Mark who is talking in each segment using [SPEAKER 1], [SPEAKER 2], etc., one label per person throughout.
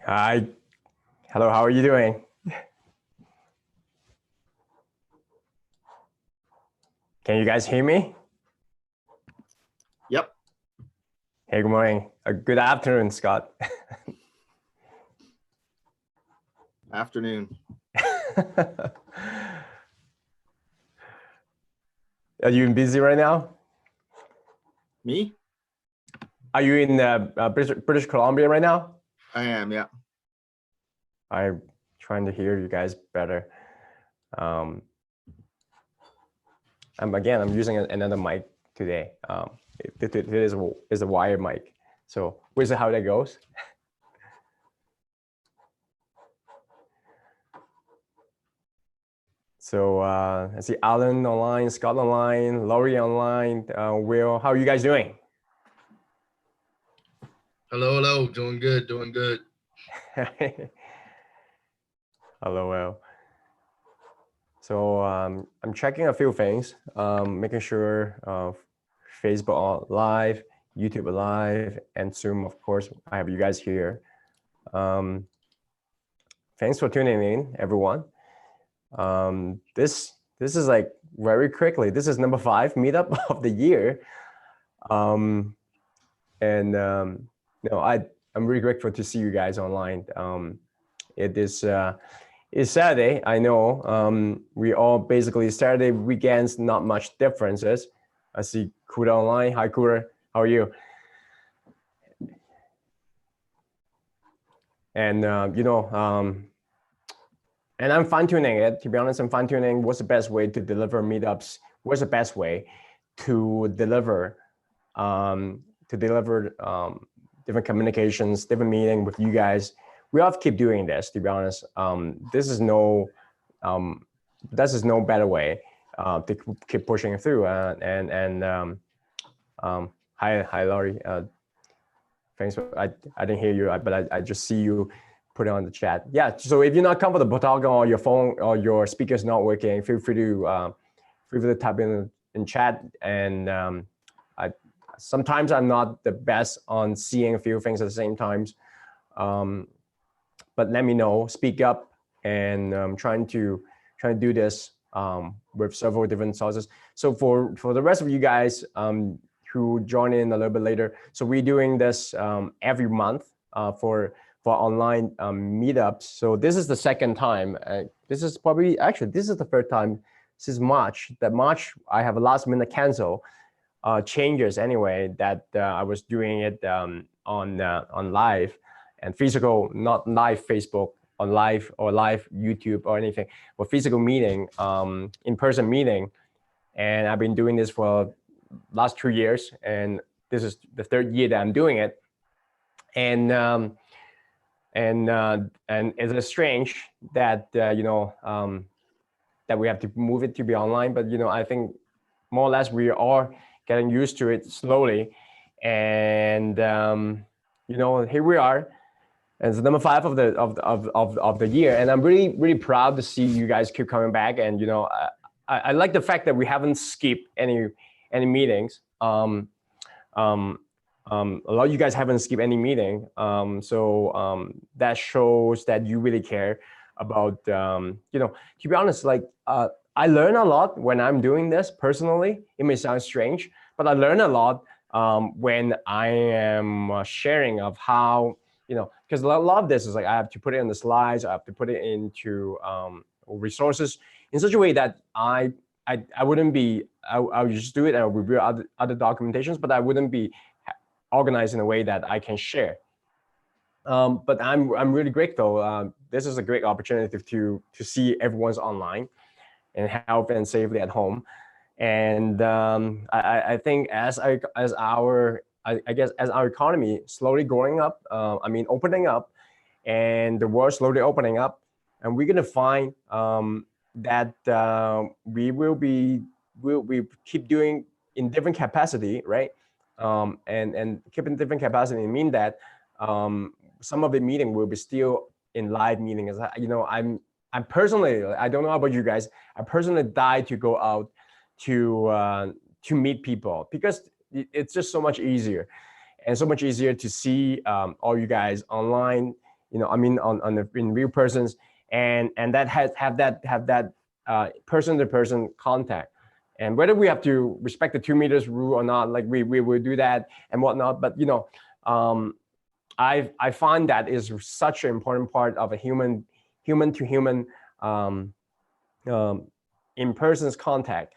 [SPEAKER 1] Hi. Hello, how are you doing? Can you guys hear me?
[SPEAKER 2] Yep.
[SPEAKER 1] Hey, good morning. Good afternoon, Scott.
[SPEAKER 2] Afternoon.
[SPEAKER 1] Are you busy right now?
[SPEAKER 2] Me?
[SPEAKER 1] Are you in British Columbia right now?
[SPEAKER 2] I am, yeah.
[SPEAKER 1] I'm trying to hear you guys better. I'm using another mic today. It is a wired mic. So we'll see how that goes. So I see Alan online, Scott online, Laurie online. Will, how are you guys doing?
[SPEAKER 3] Hello. Doing good.
[SPEAKER 1] Hello, Will. So I'm checking a few things, making sure Facebook live, YouTube live, and Zoom, of course. I have you guys here. Thanks for tuning in, everyone. This is like very quickly. This is number 5 meetup of the year, I'm really grateful to see you guys online. It is. It's Saturday, I know. We all basically Saturday weekends, not much differences. I see Kuda online. Hi, Kuda. How are you? And and I'm fine tuning it. To be honest, I'm fine tuning what's the best way to deliver meetups. What's the best way to deliver different communications, different meeting with you guys. We have to keep doing this. To be honest, this is no better way to keep pushing it through. Hi, Laurie. Thanks for I didn't hear you, but I just see you put it on the chat. Yeah. So if you're not comfortable talking or your phone or your speaker's not working, feel free to type in chat. And sometimes I'm not the best on seeing a few things at the same time. But let me know, speak up, and I'm trying to do this with several different sources. So for the rest of you guys who join in a little bit later, so we're doing this every month for online meetups. So this is the second time. This is the third time since March. That March I have a last minute cancel changes anyway, that I was doing it on live and physical, not live Facebook, on live or live YouTube or anything, but physical meeting, in-person meeting. And I've been doing this for last 2 years, and this is the third year that I'm doing it. And it's strange that that we have to move it to be online, but I think more or less we are getting used to it slowly. And here we are. And it's number 5 of the year, and I'm really proud to see you guys keep coming back. And I like the fact that we haven't skipped any meetings. A lot of you guys haven't skipped any meeting, so that shows that you really care about. To be honest, like I learn a lot when I'm doing this personally. It may sound strange, but I learn a lot when I am sharing of how. Because a lot of this is like I have to put it in the slides, I have to put it into resources in such a way that I wouldn't be, I would just do it and I'll review other documentations, but I wouldn't be organized in a way that I can share. But I'm really grateful. This is a great opportunity to see everyone's online and healthy and safely at home. And I think as our economy slowly growing up, opening up, and the world slowly opening up, and we're gonna find that we'll keep doing in different capacity, right? And keep in different capacity mean that some of the meeting will be still in live meetings. I'm personally, I don't know about you guys, I personally die to go out to meet people, because it's just so much easier, and so much easier to see all you guys online in real persons, and that have that person-to-person contact. And whether we have to respect the 2 meters rule or not, like we will do that and whatnot. But I find that is such an important part of a human to human in-person's contact,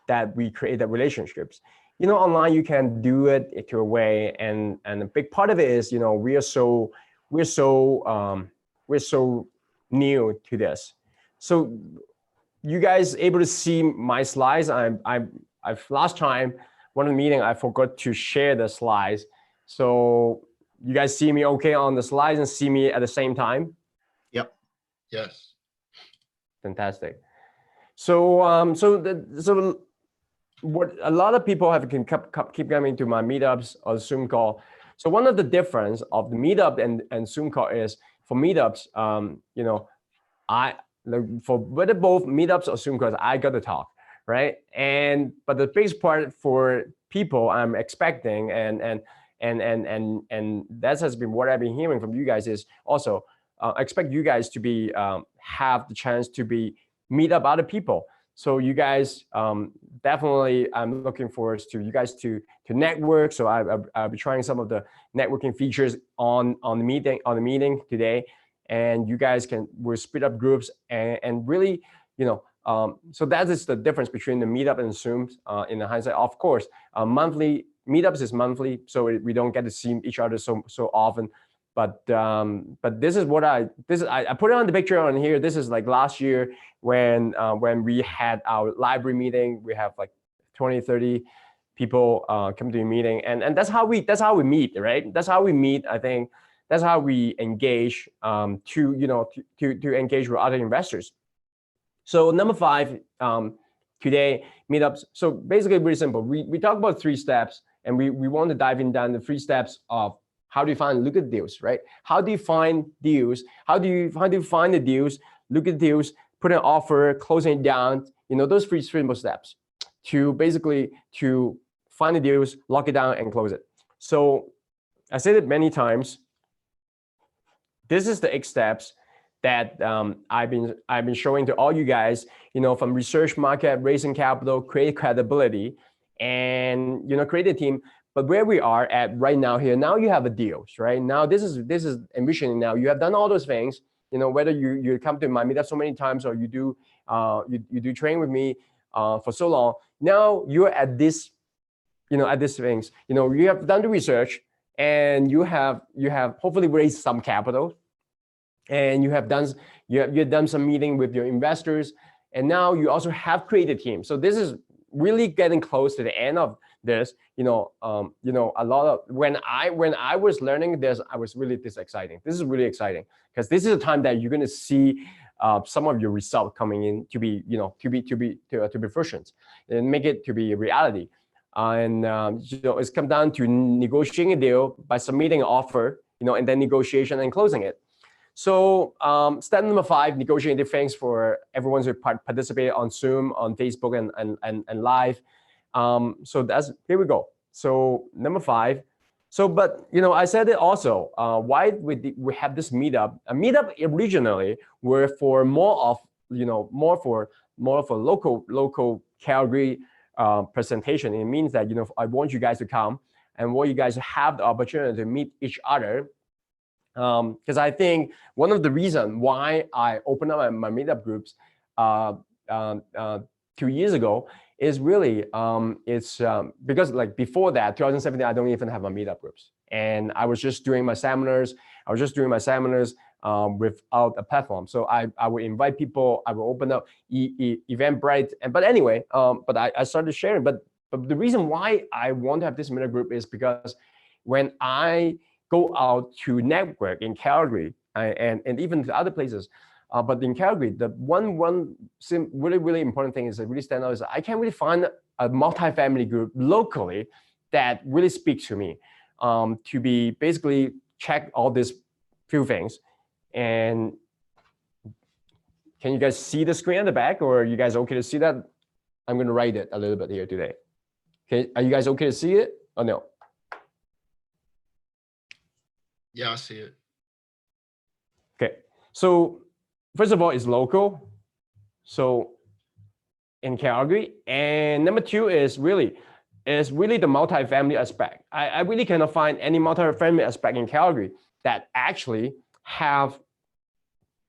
[SPEAKER 1] that we create the relationships. Online you can do it to a way, and a big part of it is, we're so new to this. So you guys able to see my slides? I've last time one of the meeting I forgot to share the slides. So you guys see me okay on the slides and see me at the same time?
[SPEAKER 2] Yep.
[SPEAKER 3] Yes.
[SPEAKER 1] Fantastic. So so what a lot of people have can keep coming to my meetups or Zoom call. So one of the difference of the meetup and Zoom call is, for meetups, for whether both meetups or Zoom calls, I got to talk, right? But the biggest part for people I'm expecting, and that has been what I've been hearing from you guys, is also expect you guys to be have the chance to meet up other people. So you guys definitely, I'm looking forward to you guys to network. So I'll be trying some of the networking features on the meeting today, and you guys will split up groups and really, so that is the difference between the meetup and Zoom. In the hindsight, of course, monthly meetups is monthly, so we don't get to see each other so often. But this is what I put it on the picture on here. This is like last year when we had our library meeting. We have like 20-30 people come to a meeting, and that's how we meet, right? That's how we meet. I think that's how we engage to engage with other investors. So number 5 today, meetups. So basically really simple. We talk about 3 steps, and we want to dive in down the 3 steps of how do you find lucrative deals, right? How do you find deals? How do you find the deals, look at deals, put an offer, closing it down? Those 3 simple steps to basically to find the deals, lock it down, and close it. So I said it many times. This is the 8 steps that I've been showing to all you guys. From research, market, raising capital, create credibility, and create a team. But where we are at right now here, now you have a deal, right? Now this is envisioning. Now you have done all those things. Whether you come to my meetup so many times, or you do you do train with me for so long. Now you're at this, at these things. You have done the research, and you have hopefully raised some capital, and you have done some meeting with your investors, and now you also have created a team. So this is really getting close to the end of this. A lot of when I was learning this, I was really exciting. This is really exciting, because this is a time that you're going to see some of your results coming in to be fruitions and make it to be a reality. It's come down to negotiating a deal by submitting an offer, and then negotiation and closing it. So step number 5, negotiating things for everyone who participated on Zoom, on Facebook, and live. So here we go. So number 5. So, but I said it also. Why we have this meetup? A meetup originally were for more for a local Calgary presentation. It means that I want you guys to come, and want you guys to have the opportunity to meet each other. Because I think one of the reasons why I opened up my meetup groups 2 years ago is really it's because like before that, 2017, I don't even have my meetup groups, and I was just doing my seminars. Without a platform. So I would invite people. I will open up Eventbrite, but anyway, but I started sharing. But the reason why I want to have this meetup group is because when I go out to network in Calgary and even to other places. But in Calgary, the one really important thing is that really stand out is I can't really find a multifamily group locally that really speaks to me, to be basically check all these few things. And can you guys see the screen at the back, or are you guys okay to see that? I'm going to write it a little bit here today. Okay, are you guys okay to see it or no?
[SPEAKER 3] Yeah, I see it.
[SPEAKER 1] Okay, so first of all, it's local, so in Calgary, and number two is really the multifamily aspect. I really cannot find any multifamily aspect in Calgary that actually have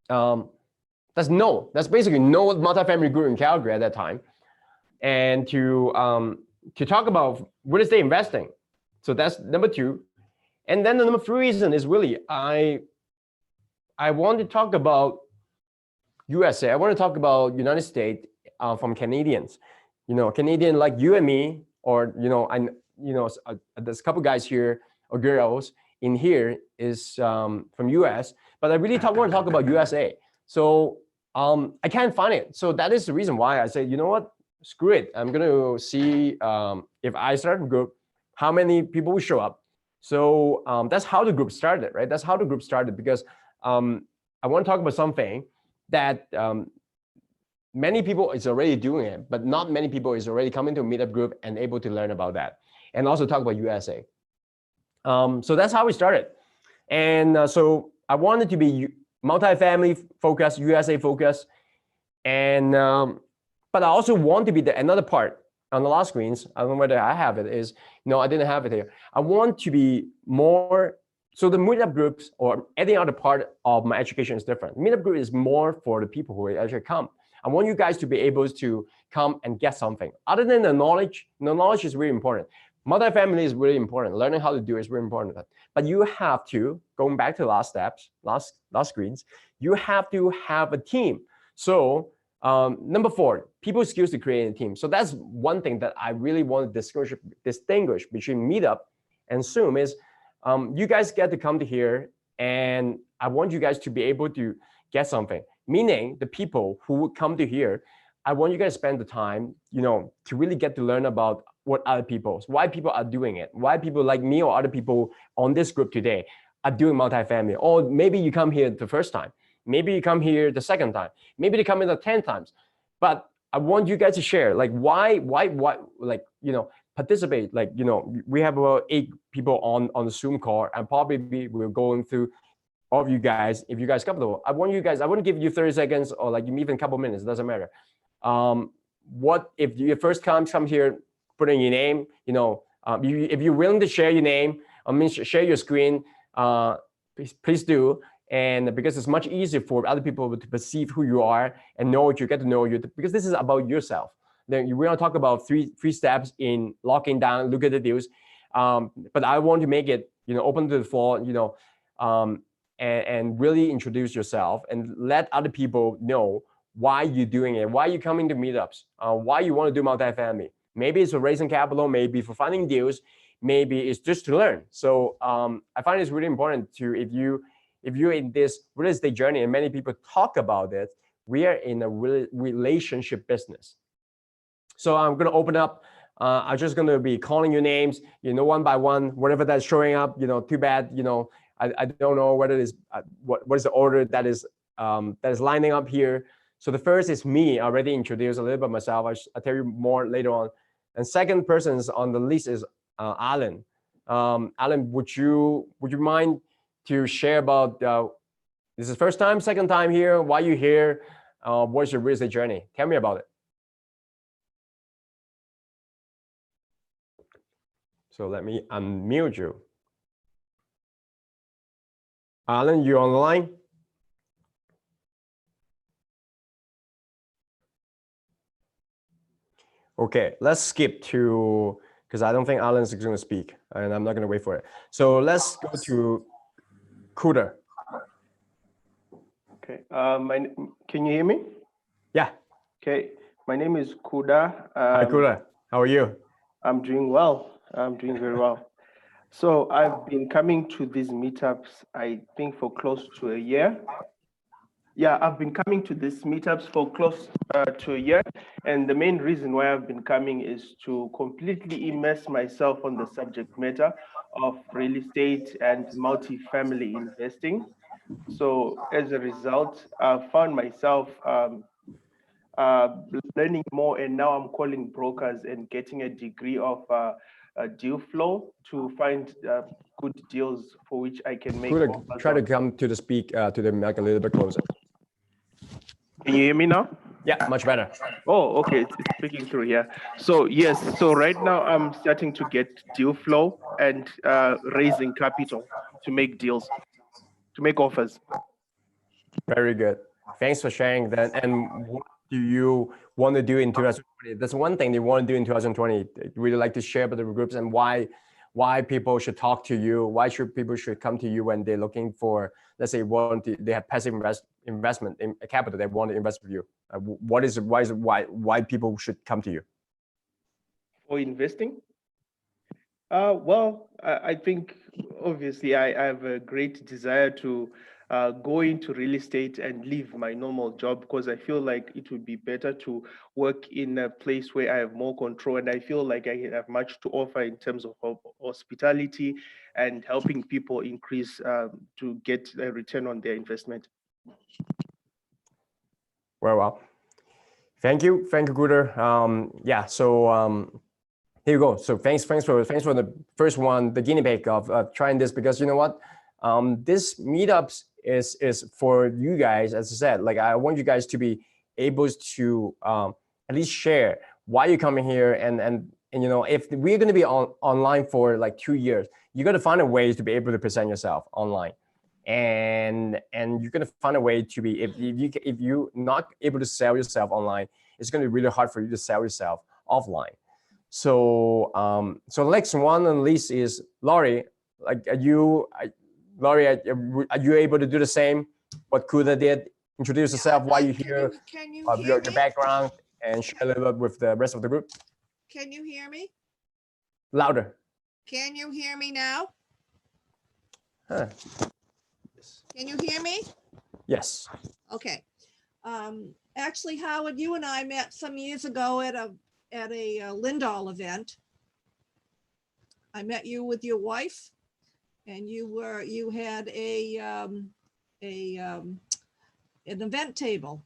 [SPEAKER 1] there's basically no multifamily group in Calgary at that time. And to talk about real estate investing, so that's number two. And then the number three reason is really I want to talk about USA. I want to talk about United States from Canadians. Canadian like you and me, or there's a couple guys here or girls in here is from US, but I really want to talk about USA. So I can't find it. So that is the reason why I say, you know what, screw it. I'm gonna see if I start a group, how many people will show up. So that's how the group started, right? That's how the group started, because I want to talk about something that many people is already doing it, but not many people is already coming to a meetup group and able to learn about that, and also talk about USA. So that's how we started. And so I wanted to be multifamily focused, USA focused, and but I also want to be another part on the last screens. I don't know whether I have it. Is no, I didn't have it here. I want to be more. So the meetup groups or any other part of my education is different. Meetup group is more for the people who actually come. I want you guys to be able to come and get something. Other than the knowledge is really important. Multifamily is really important. Learning how to do is really important. But you have to, going back to the last steps, last screens, you have to have a team. So number four, people skills to create a team. So that's one thing that I really want to distinguish between Meetup and Zoom is you guys get to come to here, and I want you guys to be able to get something. Meaning the people who come to here, I want you guys to spend the time, to really get to learn about why people are doing it, why people like me or other people on this group today are doing multifamily. Or maybe you come here the first time, maybe you come here the second time, maybe they come in the 10 times. But I want you guys to share, like why, like, participate. Like, we have about 8 people on the Zoom call, and probably we're going through all of you guys. If you guys comfortable, I want to give you 30 seconds or like even a couple minutes, it doesn't matter. What if you first come here, put in your name, if you're willing to share your name, share your screen, please do. And because it's much easier for other people to perceive who you are and get to know you, because this is about yourself. Then we're gonna talk about three steps in locking down lucrative deals. But I want to make it, open to the floor, and really introduce yourself and let other people know why you're doing it, why you're coming to meetups, why you want to do multifamily. Maybe it's for raising capital, maybe for finding deals, maybe it's just to learn. So I find it's really important to, if you're in this real estate journey, and many people talk about it, we are in a relationship business. So I'm going to open up. I'm just going to be calling your names, one by one, whatever that's showing up. Too bad. I don't know whether it is what is the order that is lining up here. So the first is me. I already introduced a little bit myself. I'll tell you more later on. And second person on the list is Alan. Alan, would you mind to share about this is first time, second time here? Why you here? What's your real estate journey? Tell me about it. So let me unmute you. Alan, you on the line? Okay, let's skip to, because I don't think Alan's going to speak, and I'm not going to wait for it. So let's go to Kuda.
[SPEAKER 4] Okay, can you hear me?
[SPEAKER 1] Yeah.
[SPEAKER 4] Okay, my name is Kuda.
[SPEAKER 1] Hi, Kuda. How are you?
[SPEAKER 4] I'm doing well. I'm doing very well. So I've been coming to these meetups, I think, for close to a year. Yeah, I've been coming to these meetups for close to a year. And the main reason why I've been coming is to completely immerse myself on the subject matter of real estate and multifamily investing. So as a result, I found myself learning more, and now I'm calling brokers and getting a degree of deal flow to find good deals for which I can make
[SPEAKER 1] Could
[SPEAKER 4] offers
[SPEAKER 1] try to
[SPEAKER 4] on.
[SPEAKER 1] come to the to the mic a little bit closer.
[SPEAKER 4] Can you hear me now?
[SPEAKER 1] Yeah, much better.
[SPEAKER 4] Oh, okay, it's speaking through here. So yes, so right now I'm starting to get deal flow and raising capital to make deals, to make offers.
[SPEAKER 1] Very good. Thanks for sharing that. And what do you want to do in 2020? That's one thing they want to do in 2020. I'd really like to share with the groups and why people should talk to you. Why should people should come to you when they're looking for, let's say, they have passive investment in capital. They want to invest with you. Why people should come to you?
[SPEAKER 4] For investing? Well, I think obviously I have a great desire to go into real estate and leave my normal job because I feel like it would be better to work in a place where I have more control, and I feel like I have much to offer in terms of hospitality and helping people increase to get a return on their investment.
[SPEAKER 1] Well, thank you, Guder. Yeah, so here you go. So thanks for the first one, the guinea pig of trying this, because you know what, this meetups is for you guys. As I said, like I want you guys to be able to at least share why you're coming here, and you know, if we're going to be online for like 2 years, you got to find a way to be able to present yourself online. And you're gonna find a way to be, if you're not able to sell yourself online, it's gonna be really hard for you to sell yourself offline. So so the next one on the list is Laurie. Like, Laurie, are you able to do the same what Kuda did? Introduce yourself, why you're here,
[SPEAKER 5] Can you hear
[SPEAKER 1] your
[SPEAKER 5] me?
[SPEAKER 1] background, and share a little bit with the rest of the group.
[SPEAKER 5] Can you hear me?
[SPEAKER 1] Louder.
[SPEAKER 5] Can you hear me now?
[SPEAKER 1] Huh.
[SPEAKER 5] Can you hear me?
[SPEAKER 1] Yes.
[SPEAKER 5] Okay. Actually, Howard, you and I met some years ago at a Lindahl event. I met you with your wife, and you had an event table.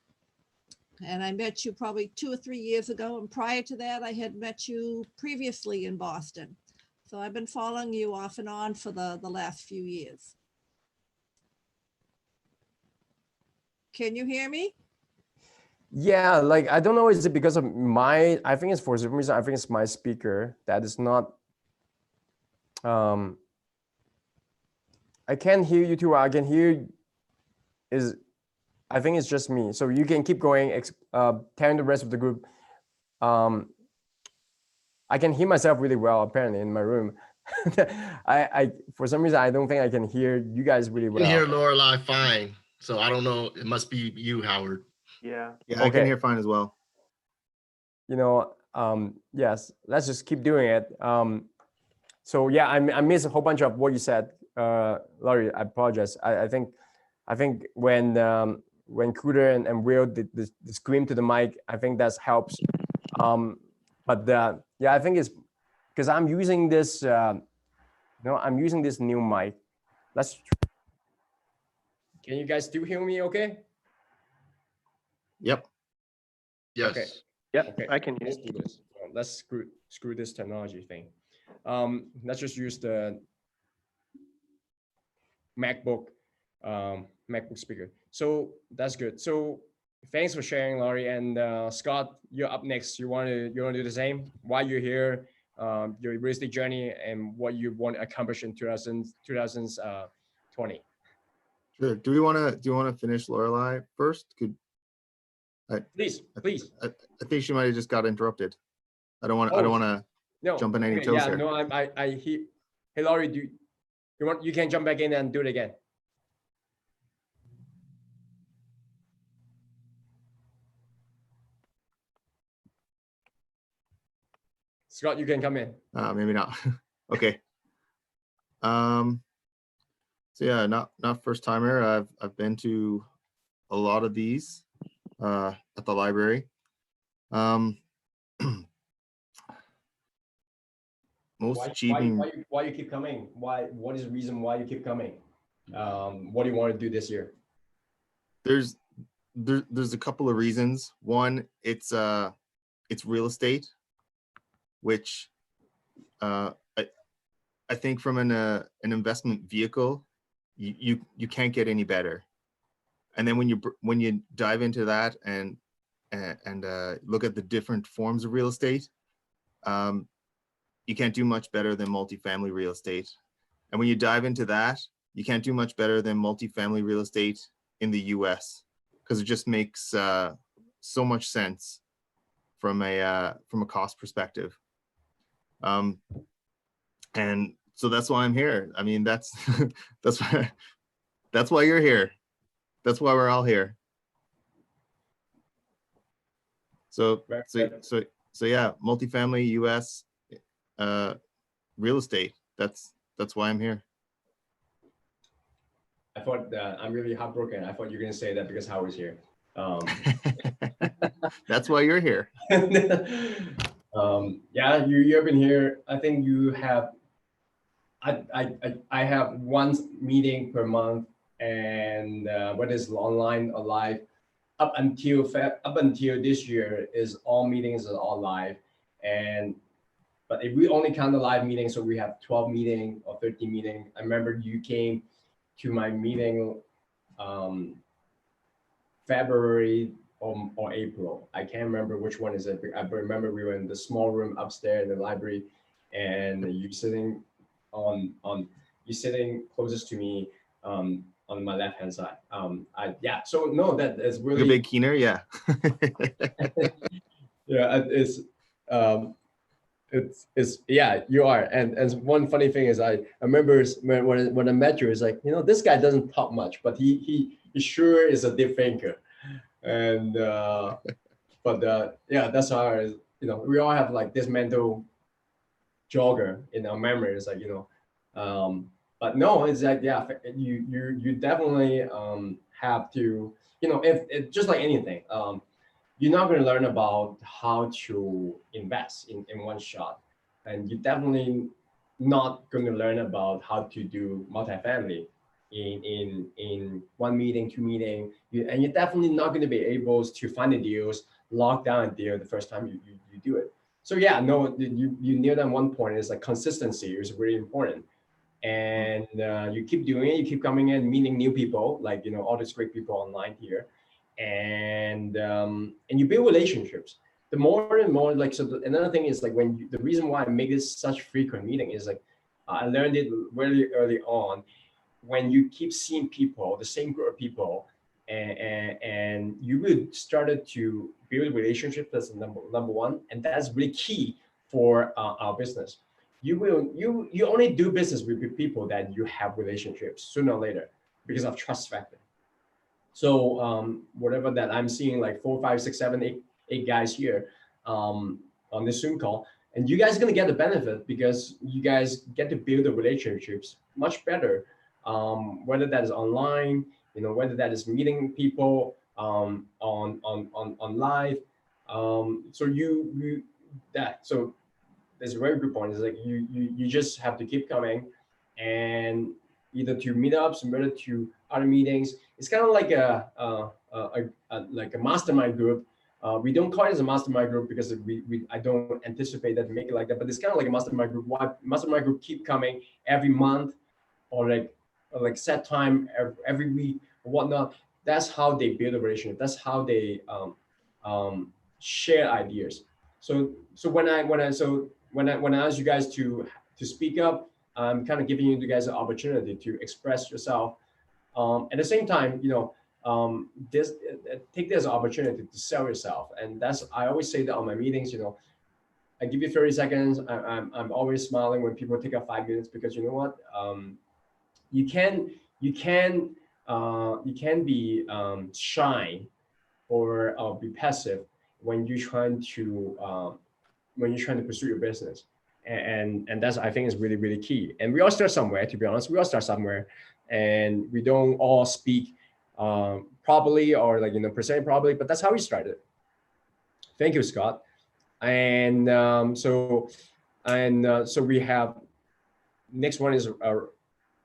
[SPEAKER 5] And I met you probably 2 or 3 years ago. And prior to that, I had met you previously in Boston. So I've been following you off and on for the last few years. Can you hear me?
[SPEAKER 1] Yeah, like I don't know, is it because of I think it's for some reason, I think it's my speaker that is not, I can't hear you too well. I can hear I think it's just me. So you can keep going, telling the rest of the group. I can hear myself really well apparently in my room. I for some reason I don't think I can hear you guys really well.
[SPEAKER 3] I can hear Lorelei fine, so I don't know. It must be you, Howard.
[SPEAKER 4] Yeah.
[SPEAKER 2] Yeah, I can
[SPEAKER 1] Okay.
[SPEAKER 2] hear fine as well.
[SPEAKER 1] You know, yes, let's just keep doing it. So yeah, I missed a whole bunch of what you said, Laurie. I apologize. I think when Cooter and Will did the scream to the mic, I think that helps. But yeah, I think it's because I'm using this. I'm using this new mic. Can you guys still hear me? Okay.
[SPEAKER 2] Yep.
[SPEAKER 3] Yes.
[SPEAKER 1] Okay.
[SPEAKER 4] Yeah,
[SPEAKER 1] Okay.
[SPEAKER 4] I can hear
[SPEAKER 1] Let's
[SPEAKER 4] you.
[SPEAKER 1] do this. Let's screw this technology thing. Let's just use the MacBook speaker. So that's good. So thanks for sharing, Laurie. And Scott, you're up next. You want to do the same? Why you're here, your real estate journey, and what you want to accomplish in 2020.
[SPEAKER 2] Sure. Do you want to finish Lorelei first?
[SPEAKER 1] Please.
[SPEAKER 2] I think she might have just got interrupted. I don't want to
[SPEAKER 1] No.
[SPEAKER 2] jump in any
[SPEAKER 1] Okay,
[SPEAKER 2] toes
[SPEAKER 1] yeah.
[SPEAKER 2] here.
[SPEAKER 1] No. I hear. Hey, Laurie, you can jump back in and do it again. Scott, you can come in.
[SPEAKER 2] Maybe not. Okay. So yeah, not first timer. I've been to a lot of these at the library. Most achieving.
[SPEAKER 1] Why you keep coming? What is the reason why you keep coming? What do you want to do this year?
[SPEAKER 2] There's a couple of reasons. One, it's real estate, which I think from an investment vehicle, you can't get any better. And then when you dive into that and look at the different forms of real estate, you can't do much better than multifamily real estate. And when you dive into that, you can't do much better than multifamily real estate in the US, because it just makes so much sense from a cost perspective. And so that's why I'm here. I mean, that's that's why you're here. That's why we're all here. So yeah, multifamily US real estate. That's why I'm here.
[SPEAKER 1] I thought I'm really heartbroken. I thought you were gonna say that because Howard's here.
[SPEAKER 2] That's why you're here.
[SPEAKER 1] Yeah, you have been here. I think you have. I have one meeting per month, and whether it's online or live, up until this year is all meetings are all live, but if we only count the live meetings, so we have 12 meetings or 13 meetings. I remember you came to my meeting February or April. I can't remember which one is it. I remember we were in the small room upstairs in the library, and you sitting you sitting closest to me on my left hand side. So no, that is really
[SPEAKER 2] a big keener, yeah.
[SPEAKER 1] Yeah, it's yeah, you are. And one funny thing is I remember when I met you, it's like, this guy doesn't talk much, but he sure is a deep thinker. And yeah, that's how it is. We all have like this mental jogger in our memory. It's like, but no, it's like, yeah, you definitely have to, if just like anything, you're not going to learn about how to invest in one shot. And you're definitely not going to learn about how to do multifamily in one meeting, two meeting. And you're definitely not going to be able to find the deals, lock down a deal the first time you do it. So yeah, no, you nailed on one point. Is like consistency is really important. And you keep doing it, you keep coming in, meeting new people, like, all these great people online here. And you build relationships. The more and more, like, so another thing is like the reason why I make this such frequent meeting is like, I learned it really early on. When you keep seeing people, the same group of people, and you really started to build relationships, that's number one. And that's really key for our business. You only do business with people that you have relationships sooner or later because of trust factor. So whatever that I'm seeing, like 4, 5, 6, 7, 8 guys here on this Zoom call, and you guys are gonna get the benefit because you guys get to build the relationships much better. Whether that is online, whether that is meeting people on live. So that's a very good point. It's like you just have to keep coming, and either to meetups, or to other meetings. It's kind of like a mastermind group. We don't call it as a mastermind group because I don't anticipate that to make it like that. But it's kind of like a mastermind group. Why mastermind group keep coming every month, or like set time every week or whatnot. That's how they build a relationship. That's how they share ideas. So when I ask you guys to speak up, I'm kind of giving you guys an opportunity to express yourself. At the same time, take this as an opportunity to sell yourself. And I always say that on my meetings. I give you 30 seconds. I'm always smiling when people take up 5 minutes, because you know what? You can be shy or be passive when you're trying to pursue your business. And that's, I think, is really, really key. And we all start somewhere, to be honest. We all start somewhere, and we don't all speak properly or present properly, but that's how we started. Thank you, Scott. And so we have, next one is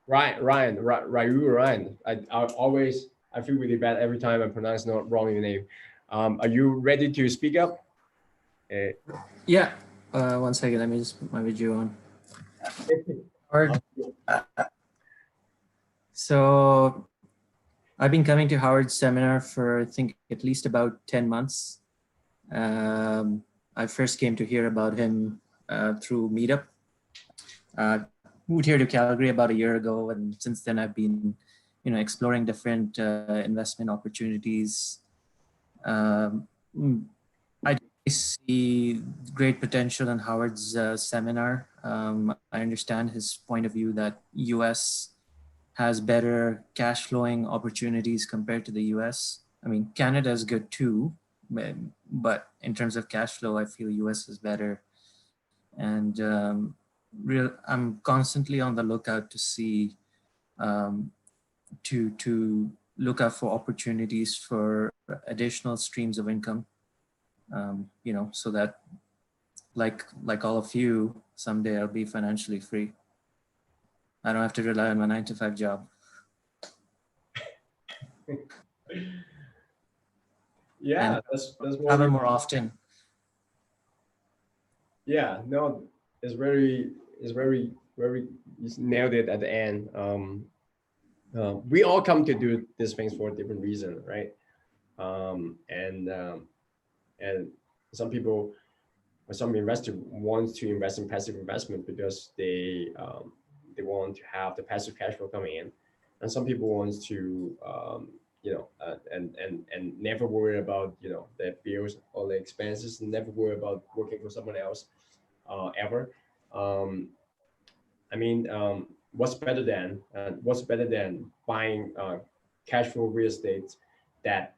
[SPEAKER 1] Ryan. I feel really bad every time I pronounce wrong your name. Are you ready to speak up?
[SPEAKER 6] Yeah. 1 second. Let me just put my video on. Howard, so I've been coming to Howard's seminar for I think at least about 10 months. I first came to hear about him through Meetup. Moved here to Calgary about a year ago, and since then I've been, exploring different investment opportunities. I see great potential in Howard's seminar. I understand his point of view that US has better cash flowing opportunities compared to the US. I mean, Canada is good too, but in terms of cash flow, I feel US is better. And I'm constantly on the lookout to see, to look out for opportunities for additional streams of income, so that like all of you, someday I'll be financially free. I don't have to rely on my 9-to-5 job.
[SPEAKER 1] Yeah,
[SPEAKER 6] And
[SPEAKER 1] that's what
[SPEAKER 6] travel
[SPEAKER 1] we,
[SPEAKER 6] more often.
[SPEAKER 1] yeah, no, it's very you nailed it at the end. We all come to do these things for a different reason, right? And some people or some investor wants to invest in passive investment because they want to have the passive cash flow coming in, and some people wants to and never worry about their bills or the expenses, and never worry about working for someone else ever. What's better than buying cash flow real estate that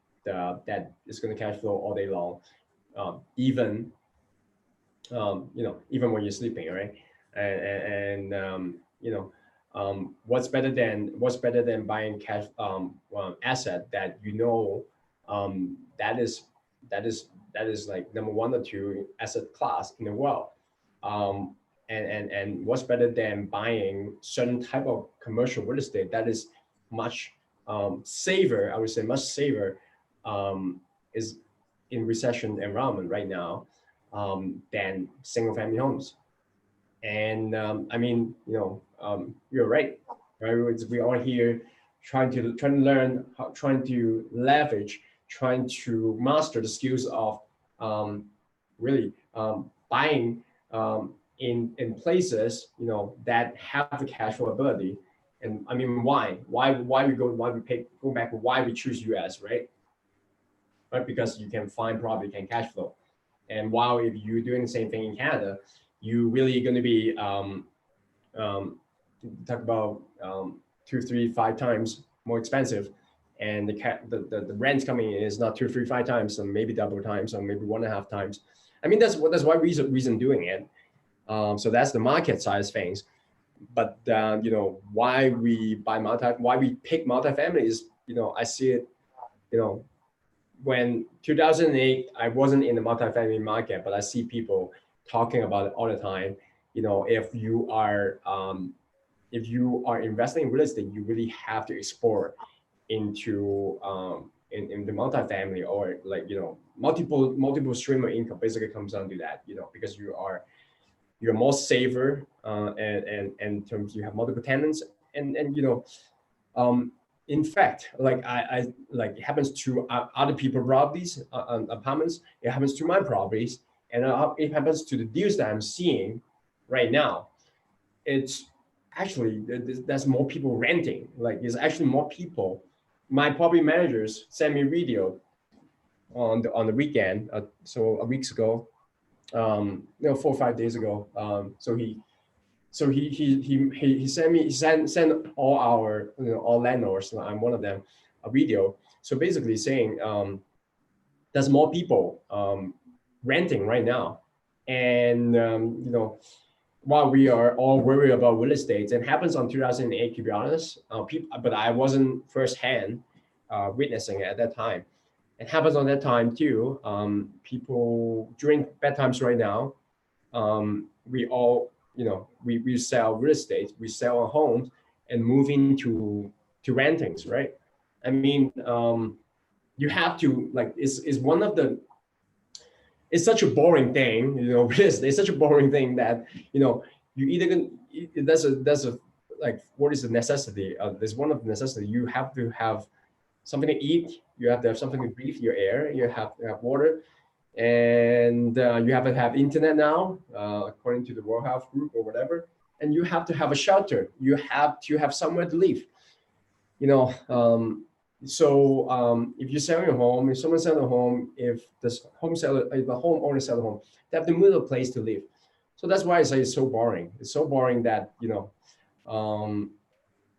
[SPEAKER 1] is going to cash flow all day long, even when you're sleeping, right? What's better than buying cash asset that that is like number one or two asset class in the world. And what's better than buying certain type of commercial real estate that is much safer, I would say much safer, is in recession environment right now, than single family homes. And you're right. We are here trying to learn, trying to leverage, trying to master the skills of really buying in places that have the cash flow ability. And I mean, why go back, why we choose US, right? Because you can find property, can cash flow. And while if you're doing the same thing in Canada, you really going to be talk about 2, 3, 5 times more expensive, and the rent coming in is not 2, 3, 5 times, so maybe double times, or maybe 1.5 times. I mean, that's why reason doing it. So that's the market size things. But why we pick multifamily is I see it when 2008, I wasn't in the multifamily market, but I see people talking about it all the time. If you are investing in real estate, you really have to explore into in the multifamily, or like multiple stream of income. Basically comes down to that, because you're more safer, and in terms you have multiple tenants, and in fact, like I like it happens to other people properties, apartments. It happens to my properties, and it happens to the deals that I'm seeing right now. It's actually there's more people renting. Like there's actually more people. My property managers sent me a video on the weekend, so a weeks ago, 4 or 5 days ago. So he sent all our all landlords, I'm one of them, a video. So basically saying there's more people renting right now, and while we are all worried about real estate, it happens on 2008, to be honest. But I wasn't firsthand witnessing it at that time. It happens on that time too. People during bad times right now, we all we sell real estate, we sell our homes and move into rentings, right? I mean, you have to like is one of the it's such a boring thing, real estate is such a boring thing that you either can, that's a like, what is the necessity? There's one of the necessity. You have to have something to eat, you have to have something to breathe, your air, you have to have water, and you have to have internet now, according to the World Health Group or whatever, and you have to have a shelter. You have to have somewhere to live. You know, if you're selling a home, if someone's selling a home, if the homeowner sells a home, they have to move a place to live. So that's why I say it's so boring. It's so boring that, you know,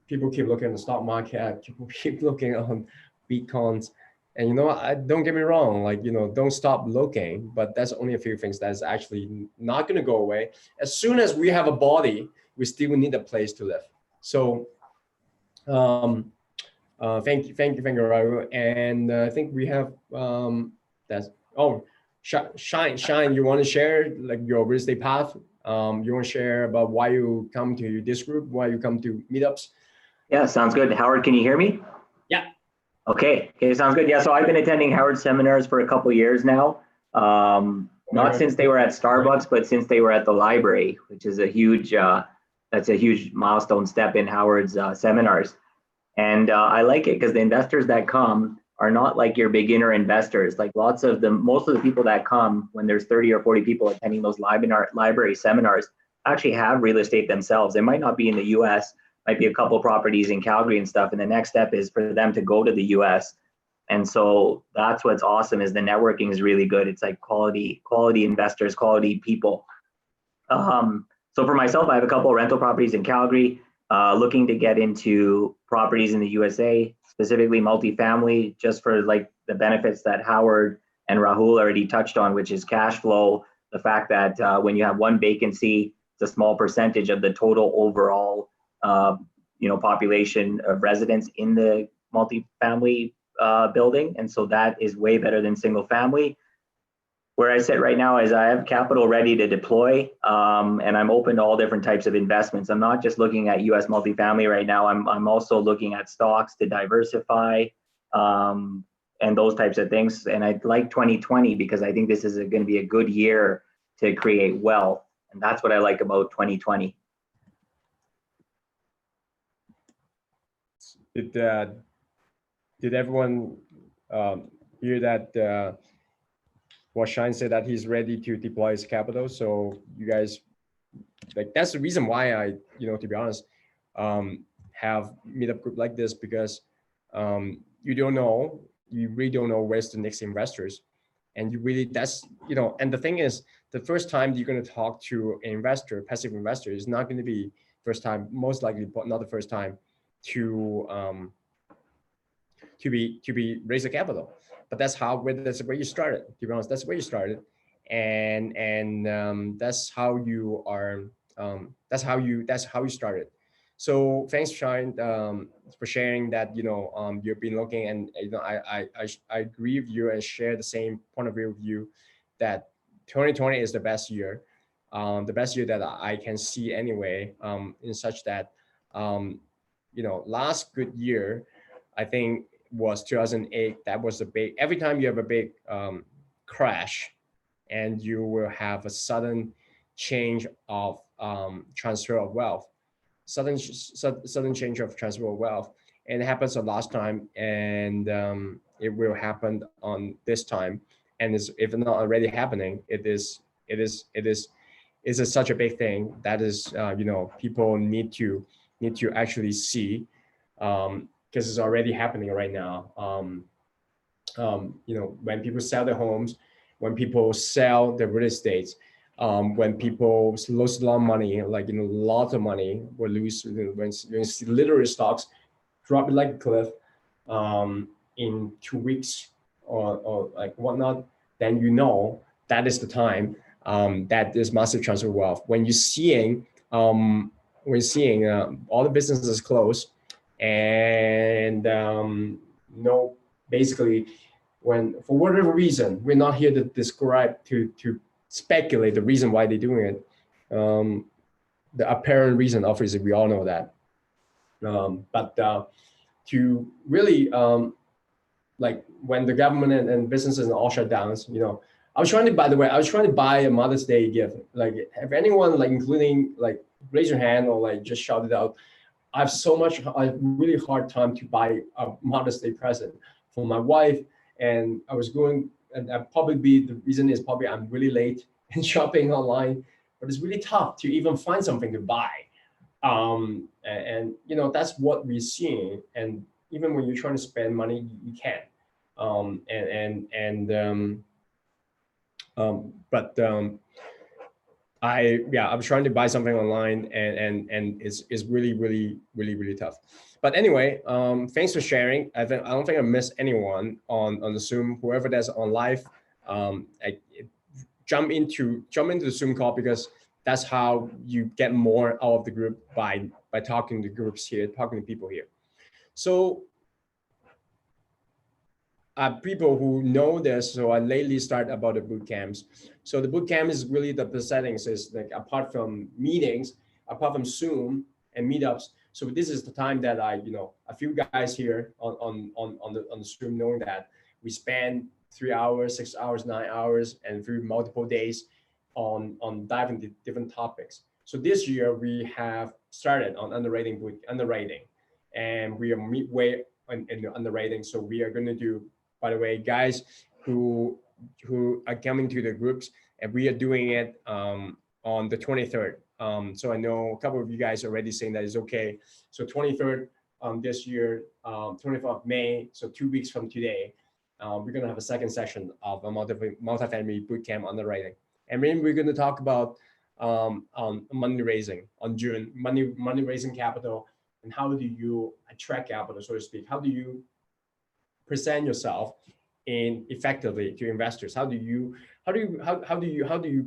[SPEAKER 1] people keep looking at the stock market, people keep looking on Bitcoins. And, you know, I don't get me wrong, like, you know, don't stop looking, but that's only a few things that's actually not going to go away. As soon as we have a body, we still need a place to live. So, thank you, Raul. And I think we have that's, oh, Shine, you want to share like your real estate path? You want to share about why you come to this group, why you come to meetups?
[SPEAKER 7] Yeah, sounds good. Howard, can you hear me?
[SPEAKER 1] Yeah.
[SPEAKER 7] Okay, sounds good. Yeah, so I've been attending Howard seminars for a couple of years now. Not since they were at Starbucks, but since they were at the library, which is a huge, that's a huge milestone step in Howard's seminars. And I like it because the investors that come are not like your beginner investors. Like most of the people that come, when there's 30 or 40 people attending those library seminars, actually have real estate themselves. They might not be in the US, might be a couple properties in Calgary and stuff. And the next step is for them to go to the US. And so that's what's awesome, is the networking is really good. It's like quality investors, quality people. So for myself, I have a couple of rental properties in Calgary, looking to get into properties in the USA, specifically multifamily, just for like the benefits that Howard and Rahul already touched on, which is cash flow. The fact that when you have one vacancy, it's a small percentage of the total overall population of residents in the multifamily building. And so that is way better than single family. Where I sit right now is I have capital ready to deploy, and I'm open to all different types of investments. I'm not just looking at US multifamily right now. I'm also looking at stocks to diversify, and those types of things. And I like 2020 because I think this is going to be a good year to create wealth. And that's what I like about 2020.
[SPEAKER 1] Did everyone hear that what Shine said, that he's ready to deploy his capital? So you guys, like, that's the reason why I, to be honest, have meetup group like this, because you really don't know where's the next investors. And you really, and the thing is, the first time you're going to talk to an investor, passive investor, is not going to be first time, most likely, but not the first time to raise the capital. But that's where you started. To be honest, that's where you started, and that's how you are. That's how you started. So thanks, Shine, for sharing that. You've been looking, and I agree with you and share the same point of view with you, that 2020 is the best year that I can see anyway. In such that, last good year, I think, was 2008. That was a big, every time you have a big crash, and you will have a sudden change of transfer of wealth, sudden change of transfer of wealth. And it happens the last time, and it will happen on this time. And if not already happening, it is such a big thing that is, people need to actually see, because it's already happening right now. When people sell their homes, when people sell their real estate, when people lose a lot of money, lots of money will lose, when you see literally stocks drop like a cliff in 2 weeks or like whatnot, then that is the time that there's massive transfer of wealth. When you're seeing all the businesses close, and basically, when for whatever reason, we're not here to describe, to speculate the reason why they're doing it. The apparent reason, obviously, we all know that. But to really, like when the government and businesses are all shut down, I was trying to, by the way, I was trying to buy a Mother's Day gift. Like, if anyone, like, including, like, raise your hand or like just shout it out. I have a really hard time to buy a Mother's Day present for my wife. And I was going, and that probably be the reason is probably I'm really late in shopping online, but it's really tough to even find something to buy. And you know, that's what we're seeing. And even when you're trying to spend money, you can't. But I was trying to buy something online, and it's really tough. But anyway, thanks for sharing. I don't think I missed anyone on the Zoom. Whoever that's on live, jump into the Zoom call, because that's how you get more out of the group, by talking to groups here, talking to people here. So people who know this, so I lately started about the boot camps. So the boot camp is really the settings is like, apart from meetings, apart from Zoom and meetups. So this is the time that a few guys here on the Zoom, knowing that we spend 3 hours, 6 hours, 9 hours, and through multiple days on diving into different topics. So this year we have started on underwriting, and we are midway in the underwriting. So we are going to do, by the way, guys who are coming to the groups, and we are doing it on the 23rd. So I know a couple of you guys already saying that is okay. So 23rd this year, 24th of May, so 2 weeks from today, we're gonna have a second session of a multifamily bootcamp underwriting. And then we're gonna talk about money raising on June, money raising capital, and how do you attract capital, so to speak? How do you present yourself in effectively to investors? How do you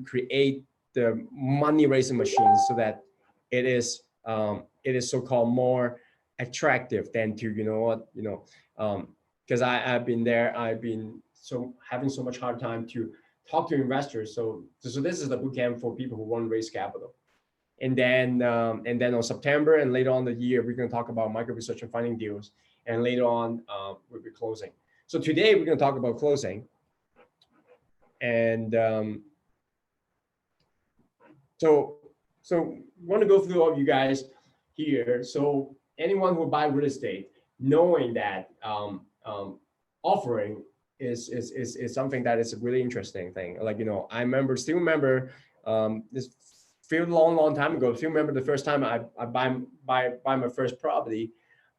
[SPEAKER 1] create the money raising machine so that it is so-called more attractive than to, because I've been there, I've been having so much hard time to talk to investors. So this is the bootcamp for people who want to raise capital. And then on September and later on the year, we're going to talk about micro research and finding deals. And later on, we'll be closing. So today we're going to talk about closing. And so want to go through all of you guys here. So anyone who buy real estate, knowing that offering is something that is a really interesting thing. Like, I still remember this feel long time ago. Still remember the first time I buy my first property.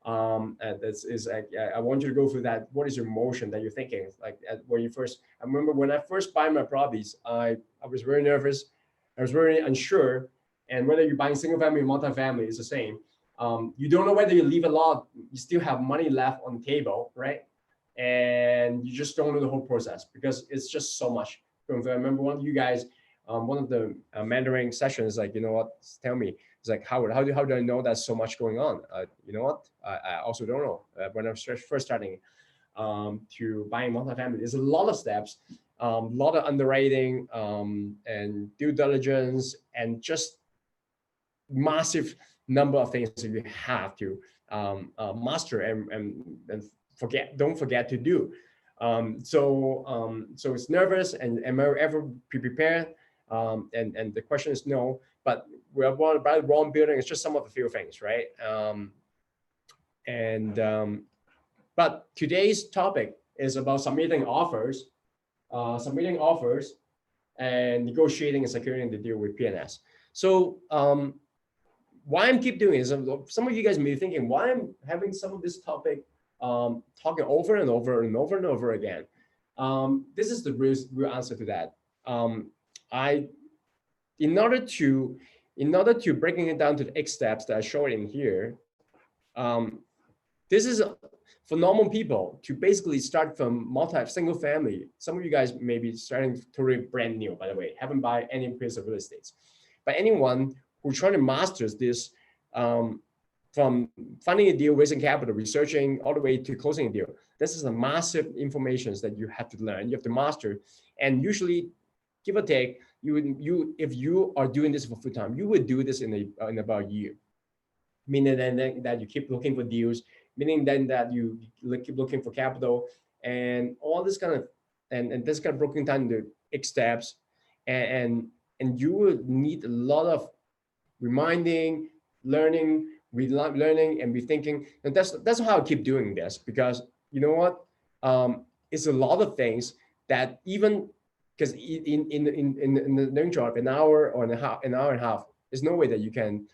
[SPEAKER 1] And this is like, I want you to go through that. What is your emotion that you're thinking? Like when you first, I remember when I first buy my properties, I was very nervous. I was very unsure. And whether you're buying single family or multifamily, it's the same. You don't know whether you leave a lot, you still have money left on the table, right? And you just don't know the whole process because it's just so much. I remember one of you guys, one of the mentoring sessions, like, tell me. It's like, Howard, how do I know there's so much going on? You know what? I also don't know. When I was first starting to buying multifamily, there's a lot of steps, a lot of underwriting and due diligence, and just massive number of things that you have to master and don't forget to do. So it's nervous, and am I ever prepared? And the question is no, but we're about the wrong building. It's just some of the few things, right? But today's topic is about submitting offers and negotiating and securing the deal with PNS. So why I'm keep doing is, some of you guys may be thinking, why I'm having some of this topic talking over and over and over and over again. This is the real answer to that. In order to breaking it down to the 8 steps that I showed in here, this is for normal people to basically start from single family. Some of you guys may be starting totally brand new, by the way, haven't bought any piece of real estate. But anyone who's trying to master this, from finding a deal, raising capital, researching, all the way to closing a deal, this is a massive information that you have to learn, you have to master. And usually, give or take, if you are doing this for full time, you would do this in about a year. Meaning then that you keep looking for deals, meaning then that you keep looking for capital, and all this kind of and this kind of broken down into X steps, and you will need a lot of reminding, learning, learning, and rethinking. And that's how I keep doing this, because you know what, it's a lot of things that even because in the learning job, an hour or an hour and a half, there's no way that you can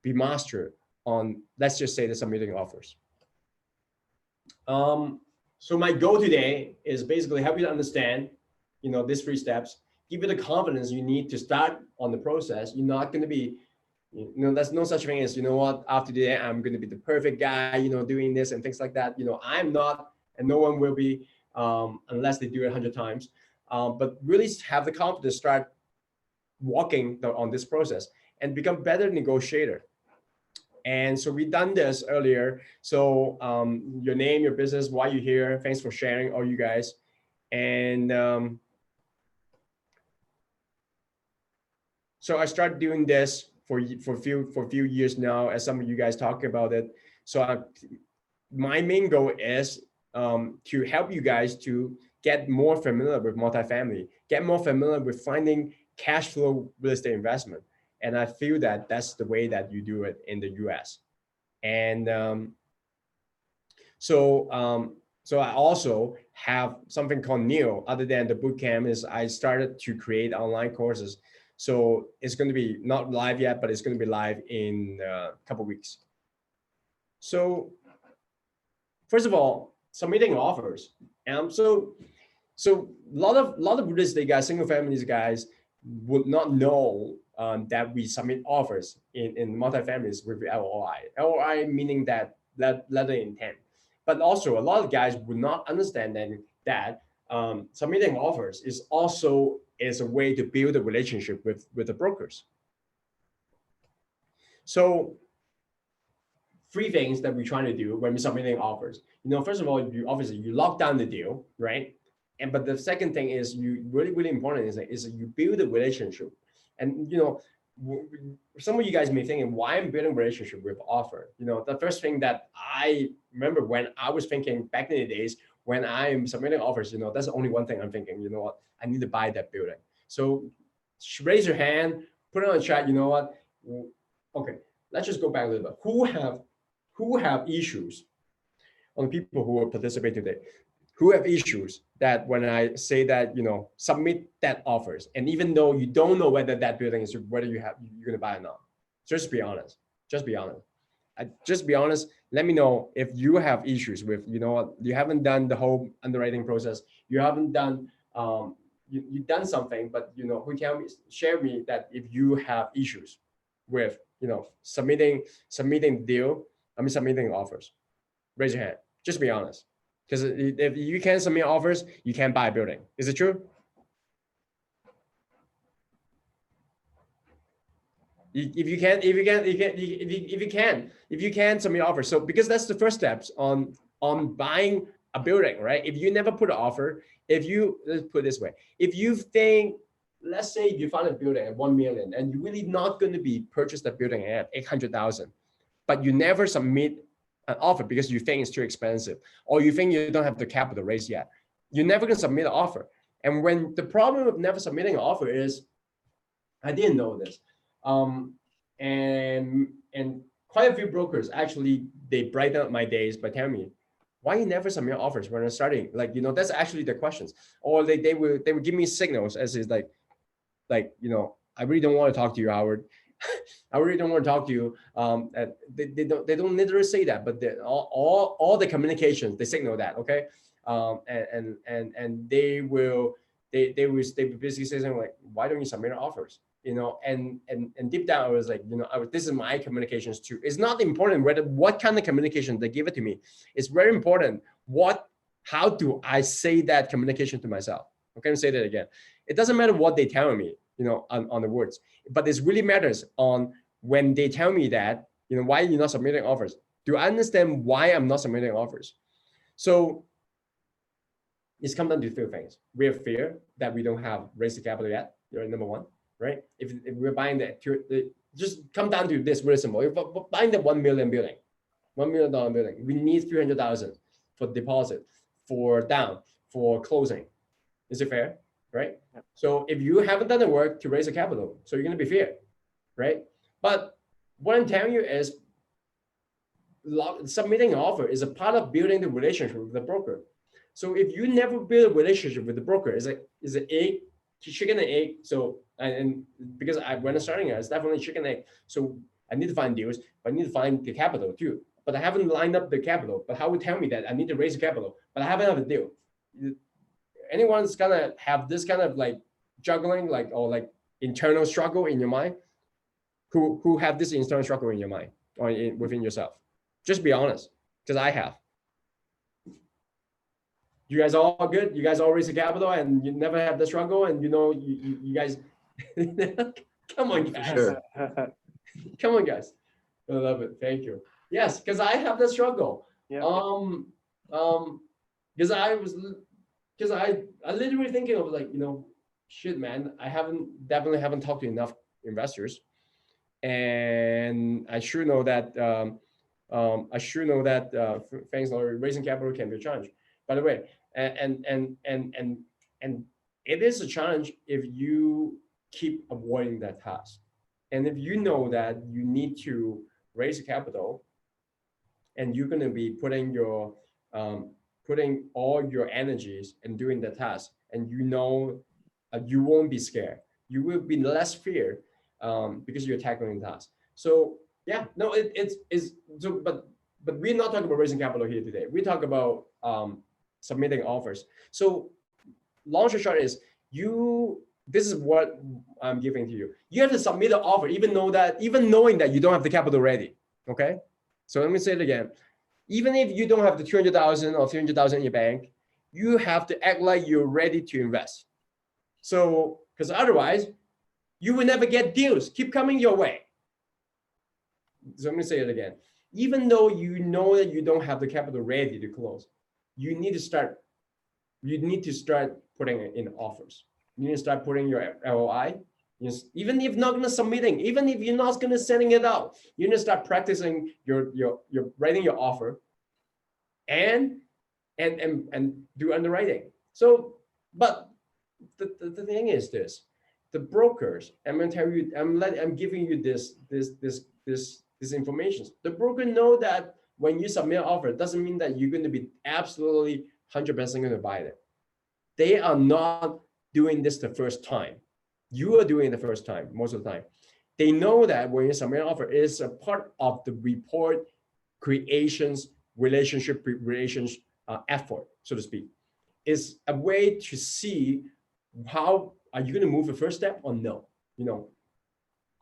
[SPEAKER 1] be mastered on, let's just say, the submitting offers. So my goal today is basically help you to understand, these 3 steps, give you the confidence you need to start on the process. You're not going to be, there's no such thing as, after today, I'm going to be the perfect guy, doing this and things like that. I'm not, and no one will be, unless they do it 100 times. But really have the confidence to start walking on this process and become better negotiator. And so we've done this earlier. So your name, your business, why you're here. Thanks for sharing, all you guys. And so I started doing this for a few years now, as some of you guys talk about it. So my main goal is to help you guys to get more familiar with multifamily, get more familiar with finding cash flow real estate investment. And I feel that that's the way that you do it in the US. And so I also have something called NEO. Other than the bootcamp, is I started to create online courses. So it's going to be not live yet, but it's going to be live in a couple of weeks. So first of all, submitting offers. So a lot of real estate guys, single families guys, would not know that we submit offers in multifamilies with LOI. LOI meaning that letter of intent. But also a lot of guys would not understand that submitting offers is also a way to build a relationship with the brokers. So 3 things that we're trying to do when we're submitting offers. First of all, you lock down the deal, right? But the second thing is really important is you build a relationship. And some of you guys may think, why I'm building a relationship with offer. The first thing that I remember when I was thinking back in the days when I'm submitting offers, that's the only one thing I'm thinking. You know what? I need to buy that building. So raise your hand, put it on the chat. You know what? Okay, let's just go back a little bit. Who have issues on the people who will participate today? Who have issues that when I say that, submit that offers, and even though you don't know whether that building is whether you're going to buy or not, just be honest. Just be honest. Just be honest. Let me know if you have issues with, you haven't done the whole underwriting process. You haven't done, you've done something, but who share me that if you have issues with, submitting deal. Submitting offers. Raise your hand. Just be honest. Because if you can't submit offers, you can't buy a building. Is it true? If you can submit offers, so because that's the first steps on buying a building, right? If you never put an offer, let's put it this way, if you think, let's say you found a building at 1 million and you're really not going to be purchased that building at 800,000, but you never submit an offer because you think it's too expensive, or you think you don't have the capital raised yet, you're never going to submit an offer. And when the problem of never submitting an offer is, I didn't know this, and quite a few brokers actually, they brighten up my days by telling me, why you never submit offers when I'm starting? Like, that's actually the questions. Or they would give me signals as is like, I really don't want to talk to you, Howard. I really don't want to talk to you. They don't literally say that, but all the communications, they signal that, okay? And they will basically say something like, why don't you submit offers? And deep down I was like, this is my communications too. It's not important what kind of communication they give it to me. It's very important how do I say that communication to myself? Okay, I'm say that again. It doesn't matter what they tell me, on the words, but it really matters on when they tell me that, why you're not submitting offers. Do I understand why I'm not submitting offers? So it's come down to 2 things. We have fear that we don't have raised the capital yet. You're number 1, right? If we're buying just come down to this, very simple. If we're buying the 1 million building, $1 million building, we need 300,000 for deposit, for down, for closing. Is it fair? right? So if you haven't done the work to raise the capital, so you're going to be fair, right? But what I'm telling you is submitting an offer is a part of building the relationship with the broker. So if you never build a relationship with the broker, it's an egg, chicken and egg. So and because when I'm starting it's definitely chicken and egg. So I need to find deals, but I need to find the capital too. But I haven't lined up the capital. But how would tell me that I need to raise the capital, but I haven't have a deal? Anyone's gonna have this kind of like juggling, like or like internal struggle in your mind? Who have this internal struggle in your mind or within yourself? Just be honest, because I have. You guys all good? You guys all raise the capital and you never have the struggle, and you guys come on guys.
[SPEAKER 2] Sure.
[SPEAKER 1] Come on guys. I love it. Thank you. Yes, because I have the struggle.
[SPEAKER 4] Yeah.
[SPEAKER 1] Because I literally thinking of like, shit man, I definitely haven't talked to enough investors. And I sure know that thanks Lord, raising capital can be a challenge. By the way, and it is a challenge if you keep avoiding that task. And if you know that you need to raise capital, and you're going to be putting all your energies in doing the task, and you won't be scared. You will be less fear because you're tackling the task. So yeah, no, it's so, but we're not talking about raising capital here today. We talk about submitting offers. So long and short is this is what I'm giving to you. You have to submit an offer, even knowing that you don't have the capital ready. Okay. So let me say it again. Even if you don't have the 200,000 or 300,000 in your bank, you have to act like you're ready to invest. So, because otherwise you will never get deals. Keep coming your way. So let me say it again. Even though you know that you don't have the capital ready to close, you need to start putting in offers. You need to start putting your ROI. Even if not gonna submitting, even if you're not gonna sending it out, you need to start practicing your writing your offer and do underwriting. So, but the thing is this: the brokers, I'm gonna tell you, I'm giving you this information. The broker know that when you submit an offer, it doesn't mean that you're going to be absolutely 100% going to buy it. They are not doing this the first time. You are doing it the first time, most of the time. They know that when you submit an offer, it is a part of the report creations, relationship effort, so to speak. It's a way to see how are you going to move the first step or no,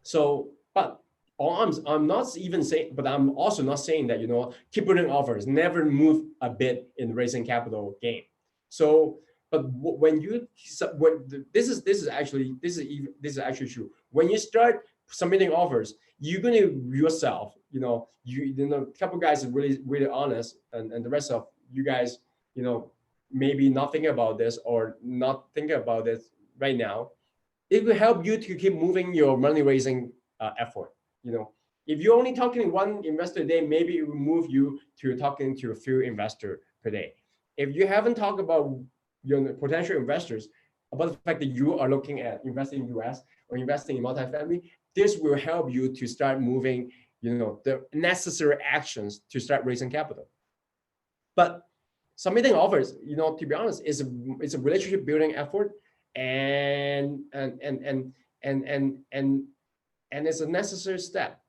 [SPEAKER 1] So, but I'm not even saying, but I'm also not saying that, keep putting offers, never move a bit in raising capital game. So, but this is actually true. When you start submitting offers, you're going to yourself, a couple guys are really, really honest, and the rest of you guys, maybe not thinking about this or not thinking about this right now. It will help you to keep moving your money raising effort. If you're only talking to one investor a day, maybe it will move you to talking to a few investors per day. If you haven't talked about your potential investors about the fact that you are looking at investing in US or investing in multifamily, this will help you to start moving, the necessary actions to start raising capital. But submitting offers, to be honest, is a relationship building effort, and it's a necessary step.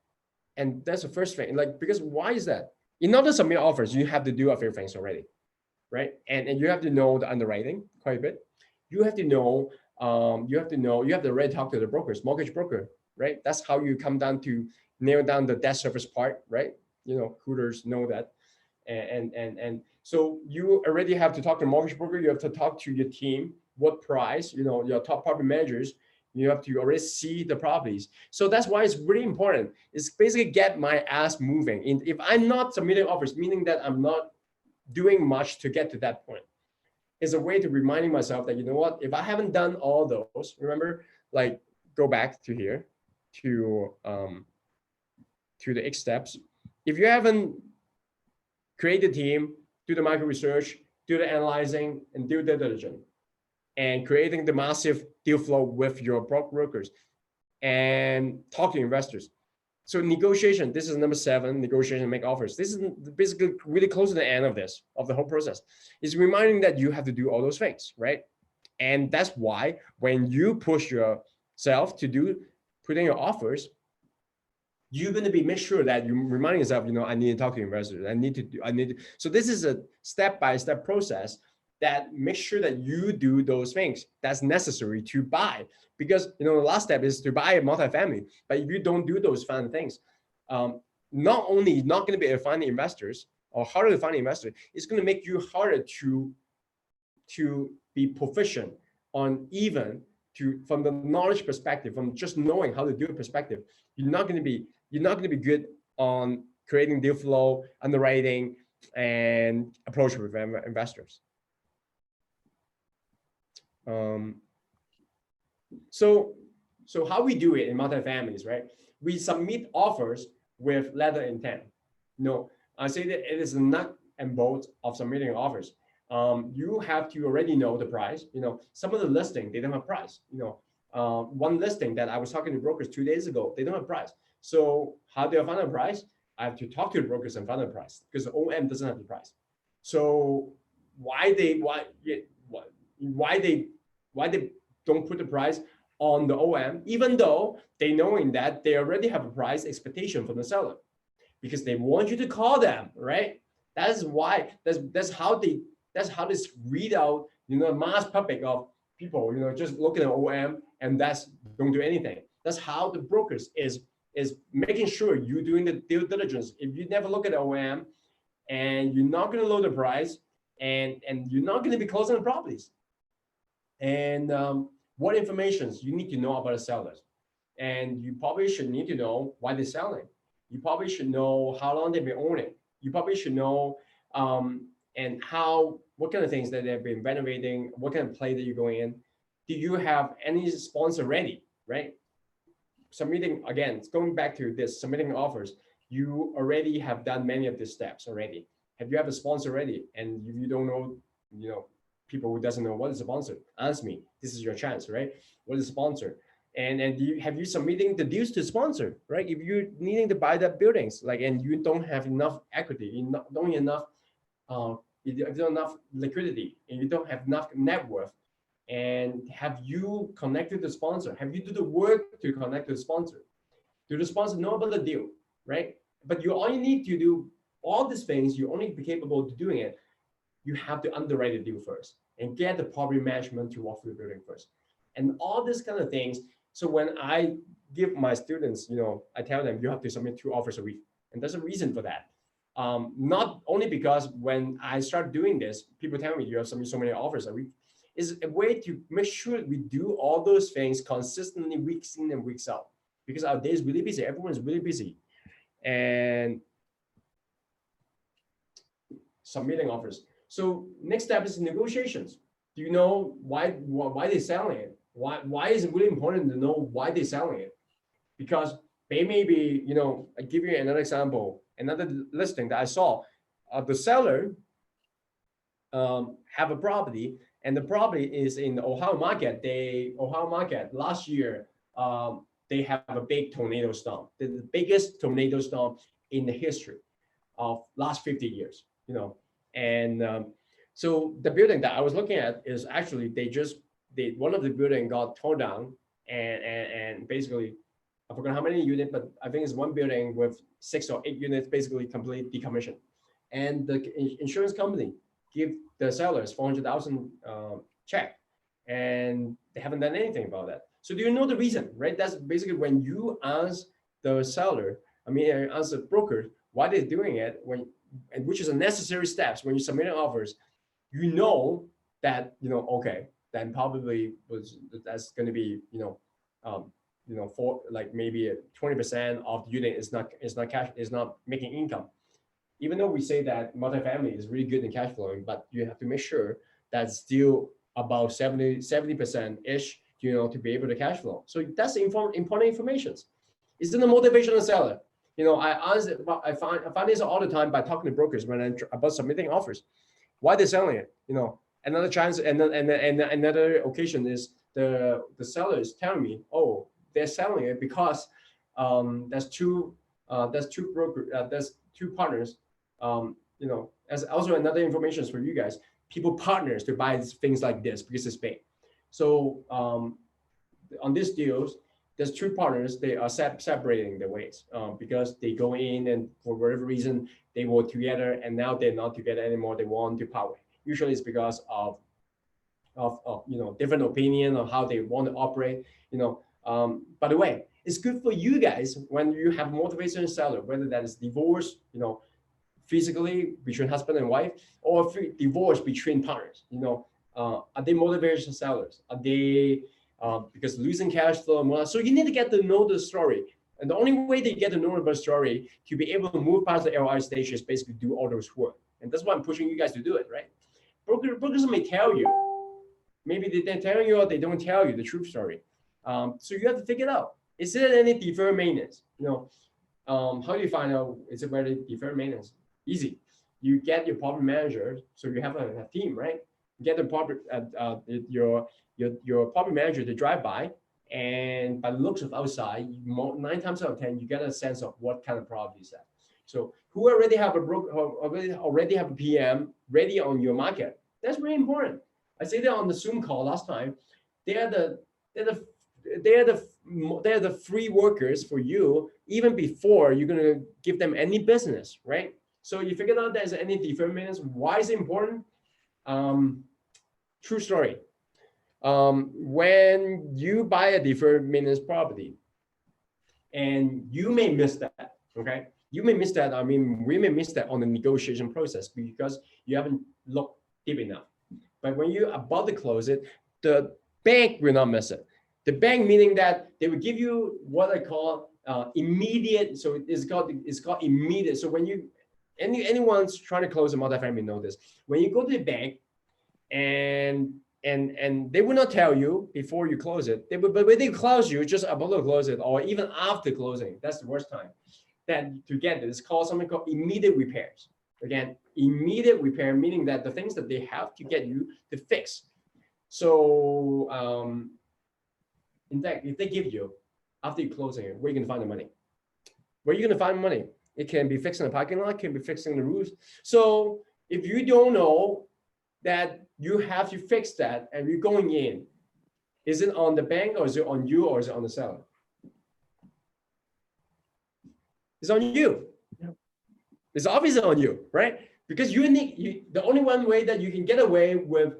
[SPEAKER 1] And that's the first thing. Because why is that? In order to submit offers, you have to do a few things already, right? And you have to know the underwriting quite a bit. You have to know, you have to already talk to the brokers, mortgage broker, right? That's how you come down to nail down the debt service part, right? Hooters know that. And so you already have to talk to mortgage broker. You have to talk to your team, what price, your top property managers. You have to already see the properties. So that's why it's really important. It's basically get my ass moving. If I'm not submitting offers, meaning that I'm not doing much to get to that point, it's a way to reminding myself that, if I haven't done all those, remember, go back to here, to the X steps. If you haven't create the team, do the market research, do the analyzing, and do the diligence. and creating the massive deal flow with your brokers and talk to investors. So negotiation, this is number 7, negotiation, make offers. This is basically really close to the end of this, of the whole process. It's reminding that you have to do all those things, right? And that's why when you push yourself to put in your offers, you're going to be make sure that you reminding yourself, I need to talk to investors. So this is a step-by-step process that makes sure that you do those things that's necessary to buy. Because, the last step is to buy a multifamily. But if you don't do those fun things, not only not going to be able to find the investors or harder to find the investors, it's going to make you harder to be proficient on from the knowledge perspective, from just knowing how to do it perspective. You're not going to be good on creating deal flow, underwriting, and approach with investors. So how we do it in multifamilies, right? We submit offers with letter intent. I say that it is the nut and bolt of submitting offers. You have to already know the price. Some of the listing, they don't have price. One listing that I was talking to brokers 2 days ago, they don't have price. So how do I find a price? I have to talk to the brokers and find a price because the OM doesn't have the price. So why they don't put the price on the OM, even though they knowing that they already have a price expectation from the seller, because they want you to call them, right? That's why. That's how they read out, mass public of people, just looking at OM and don't do anything. That's how the brokers is making sure you're doing the due diligence. If you never look at OM and you're not going to lower the price and you're not going to be closing the properties. And what information you need to know about the sellers. And you probably should need to know why they're selling. You probably should know how long they've been owning. You probably should know and what kind of things that they've been renovating, what kind of play that you're going in. Do you have any sponsor ready, right? Submitting, again, it's going back to this, submitting offers. You already have done many of these steps already. Have you have a sponsor ready? And if you don't know, people who doesn't know what is a sponsor, ask me. This is your chance, right? What is a sponsor? And have you submitting the deals to sponsor, right? If you're needing to buy that buildings, and you don't have enough equity, you don't have enough, you don't have enough liquidity, and you don't have enough net worth, and have you connected the sponsor? Have you do the work to connect to the sponsor? Do the sponsor know about the deal, right? But you only need to do all these things. You only be capable of doing it. You have to underwrite the deal first and get the property management to walk through the building first, and all these kind of things. So when I give my students, I tell them you have to submit 2 offers a week, and there's a reason for that. Not only because when I start doing this, people tell me you have submit so many offers a week. Is a way to make sure we do all those things consistently, weeks in and weeks out, because our day is really busy. Everyone's really busy, and submitting offers. So next step is negotiations. Do you know why they're selling it? Why is it really important to know why they're selling it? Because they may be, I give you another example, another listing that I saw. The seller have a property, and the property is in the Ohio market. Last year, they have a big tornado storm, the biggest tornado storm in the history of last 50 years, And so the building that I was looking at is actually, one of the building got torn down, and basically, I forgot how many units, but I think it's one building with 6 or 8 units, basically complete decommissioned. And the insurance company give the sellers $400,000 check, and they haven't done anything about that. So do you know the reason, right? That's basically when you ask the seller, ask the broker why they're doing it, and which is a necessary steps when you submit offers, that, okay, then probably that's going to be, for maybe 20% of the unit is not making income. Even though we say that multifamily is really good in cash flowing, but you have to make sure that's still about 70%-ish, to be able to cash flow. So that's important information. It's in the motivational seller. I find this all the time by talking to brokers when about submitting offers. Why they're selling it? Another chance, and another occasion is the seller is telling me, oh, they're selling it because there's two there's two partners. As also another information for you guys, people partners to buy things like this because it's big. So on these deals, there's two partners. They are separating their ways because they go in and for whatever reason they were together and now they're not together anymore. They want to part way. Usually it's because of different opinion on how they want to operate. By the way, it's good for you guys when you have motivation seller, whether that is divorce, physically between husband and wife, or divorce between partners. Are they motivation sellers? Are they because losing cash flow? So you need to get to know the story. And the only way they get to know the story to be able to move past the LI stage is basically do all those work. And that's why I'm pushing you guys to do it, right? Brokers may tell you, maybe they tell you or they don't tell you the truth story. So you have to figure it out. Is there any deferred maintenance? How do you find out is it really deferred maintenance? Easy. You get your property manager, so you have a team, right? You get the property your property manager to drive by, and by the looks of outside, 9 times out of 10, you get a sense of what kind of property is that. So who already have a broker, already have a PM ready on your market? That's very important. I say that on the Zoom call last time. They're the free workers for you even before you're gonna give them any business, right? So you figured out there's any deferred maintenance. Why is it important? True story. When you buy a deferred maintenance property, and you may miss that, okay? You may miss that. I mean, we may miss that on the negotiation process because you haven't looked deep enough. But when you're about to close it, the bank will not miss it. The bank meaning that they will give you what I call immediate. So it's called immediate. So when anyone's trying to close a multifamily know this. When you go to the bank and they will not tell you before you close it. But when they close you, just about to close it, or even after closing, that's the worst time. Then to get it, it's called something called immediate repairs. Again, immediate repair, meaning that the things that they have to get you to fix. So in fact, if they give you, after you closing it, where are you gonna find the money? Where are you gonna find the money? It can be fixing the parking lot, can be fixing the roofs. So if you don't know that you have to fix that and you're going in, is it on the bank or is it on you or is it on the seller? It's on you. It's obviously on you, right? Because the only one way that you can get away with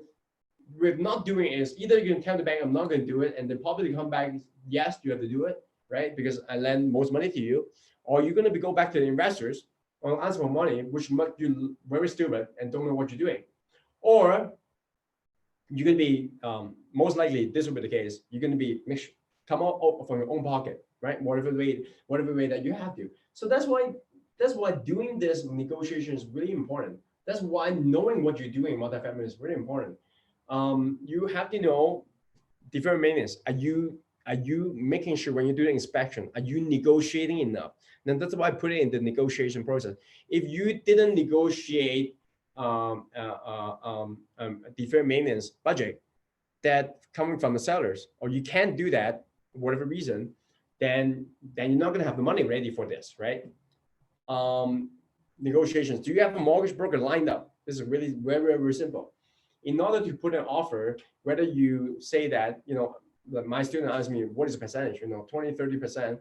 [SPEAKER 1] not doing it is either you can tell the bank, I'm not going to do it, and then probably come back, yes, you have to do it, right? Because I lend most money to you, or you're going to go back to the investors or ask for money, which make you very stupid and don't know what you're doing. Or you're going to be, most likely this will be the case, you're going to be come out from your own pocket, right? Whatever way that you have to. So that's why doing this negotiation is really important. That's why knowing what you're doing in multifamily is really important. You have to know deferred maintenance. Are you making sure when you're doing inspection, are you negotiating enough? Then that's why I put it in the negotiation process. If you didn't negotiate deferred maintenance budget that coming from the sellers, or you can't do that for whatever reason, then you're not going to have the money ready for this, right? Negotiations. Do you have a mortgage broker lined up? This is really very, very simple. In order to put an offer, whether you say that, my student asked me, what is the percentage? 20, 30%.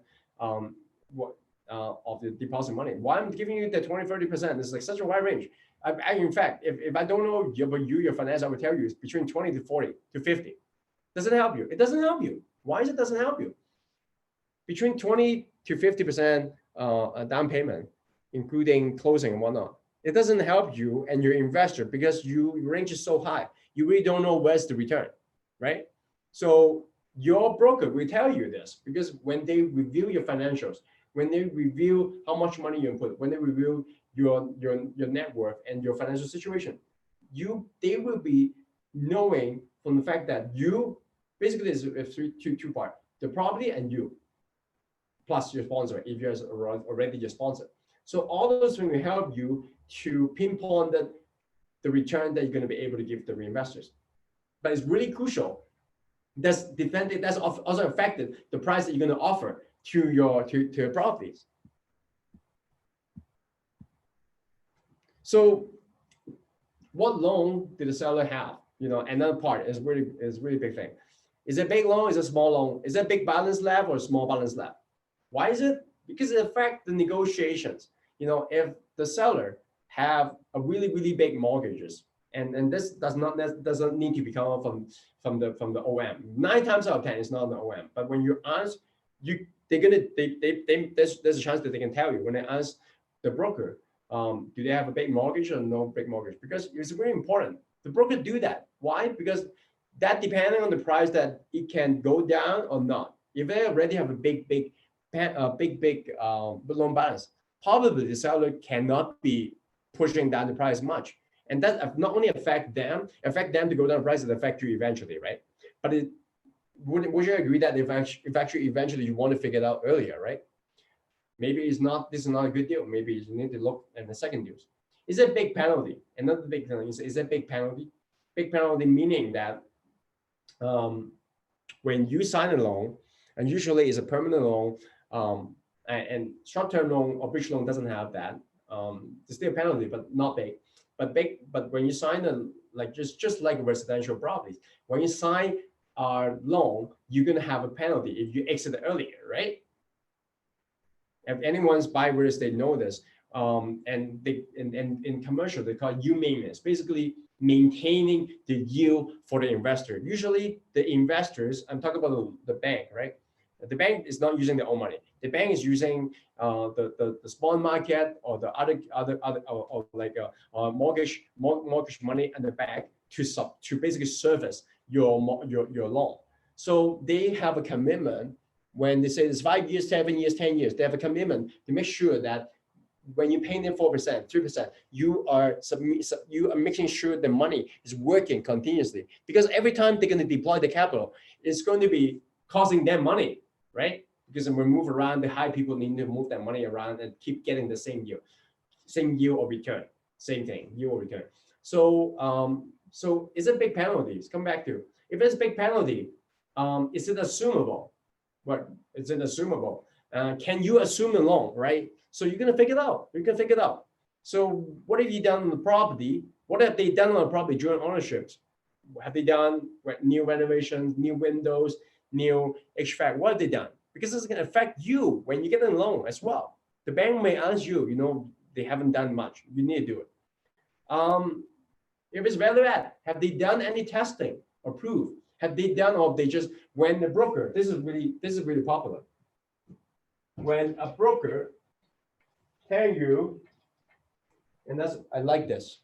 [SPEAKER 1] Of the deposit money. Why I'm giving you the 20, 30%? It's like such a wide range. In fact, if I don't know your finance, I would tell you it's between 20 to 40 to 50. Does it help you? It doesn't help you. Why is it doesn't help you? Between 20 to 50% down payment, including closing and whatnot, it doesn't help you and your investor because your range is so high. You really don't know where's the return, right? So your broker will tell you this because when they review your financials, when they review how much money you input, when they review your net worth and your financial situation, they will be knowing from the fact that you basically is two part, the property and you, plus your sponsor if you're already your sponsor. So all those things will help you to pinpoint that the return that you're going to be able to give the investors. But it's really crucial. That's also affected the price that you're going to offer to your properties. So what loan did the seller have? You know, another part is really big thing. Is it a big loan? Is it a small loan? Is it a big balance left or a small balance left? Why is it? Because it affects the negotiations. You know, if the seller have a really big mortgages, and this doesn't need to be coming from the OM. 9 times out of 10, it's not the OM. But when you ask, there's a chance that they can tell you when they ask the broker, do they have a big mortgage or no big mortgage? Because it's very important. The broker do that. Why? Because that depending on the price that it can go down or not. If they already have a big loan balance, probably the seller cannot be pushing down the price much. And that not only affect them to go down the price, it affect you eventually, right? But would you agree that if actually eventually you want to figure it out earlier, right? Maybe this is not a good deal. Maybe you need to look at the second deals. Is it a big penalty? Another big thing is it a big penalty? Big penalty meaning that when you sign a loan, and usually it's a permanent loan, and short-term loan or bridge loan doesn't have that. There's still a penalty, but not big. But when you sign just like residential properties, when you sign a loan, you're gonna have a penalty if you exit earlier, right? If anyone's buy real estate know this, and in commercial they call it yield maintenance, basically maintaining the yield for the investor. Usually the investors, I'm talking about the bank, right? The bank is not using their own money. The bank is using the bond market or the other or like a mortgage money in the bank to basically service your loan. So they have a commitment when they say it's 5 years, 7 years, 10 years. They have a commitment to make sure that when you're paying them 4%, 3%, you are making sure the money is working continuously. Because every time they're going to deploy the capital, it's going to be costing them money, right? Because when we move around, the high people need to move that money around and keep getting the same yield or return, same thing, yield or return. So so is it big penalties? Come back to, if it's a big penalty, is it assumable? What is it assumable? Can you assume the loan, right? So you're gonna figure it out. You can figure it out. So what have you done on the property? What have they done on the property during ownerships? Have they done new renovations, new windows, new HVAC? What have they done? Because it's gonna affect you when you get a loan as well. The bank may ask you, you know, they haven't done much. You need to do it. If it's value add, have they done any testing or proof? Have they done, or they just, when the broker, this is really popular. When a broker tell you, and I like this.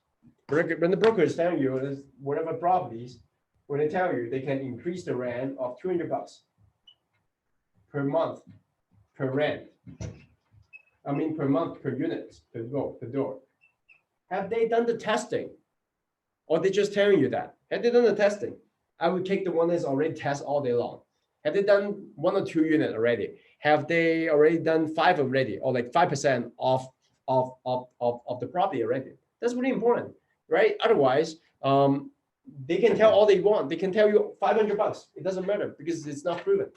[SPEAKER 1] When the broker is telling you is whatever properties, when they tell you they can increase the rent of $200 per month per rent. I mean per month per unit per door. Have they done the testing? Or they just telling you that? Have they done the testing? I would take the one that's already tested all day long. Have they done 1 or 2 units already? Have they already done 5 already, or like 5% of the property already? That's really important, right? Otherwise, they can tell all they want. They can tell you $500. It doesn't matter because it's not proven.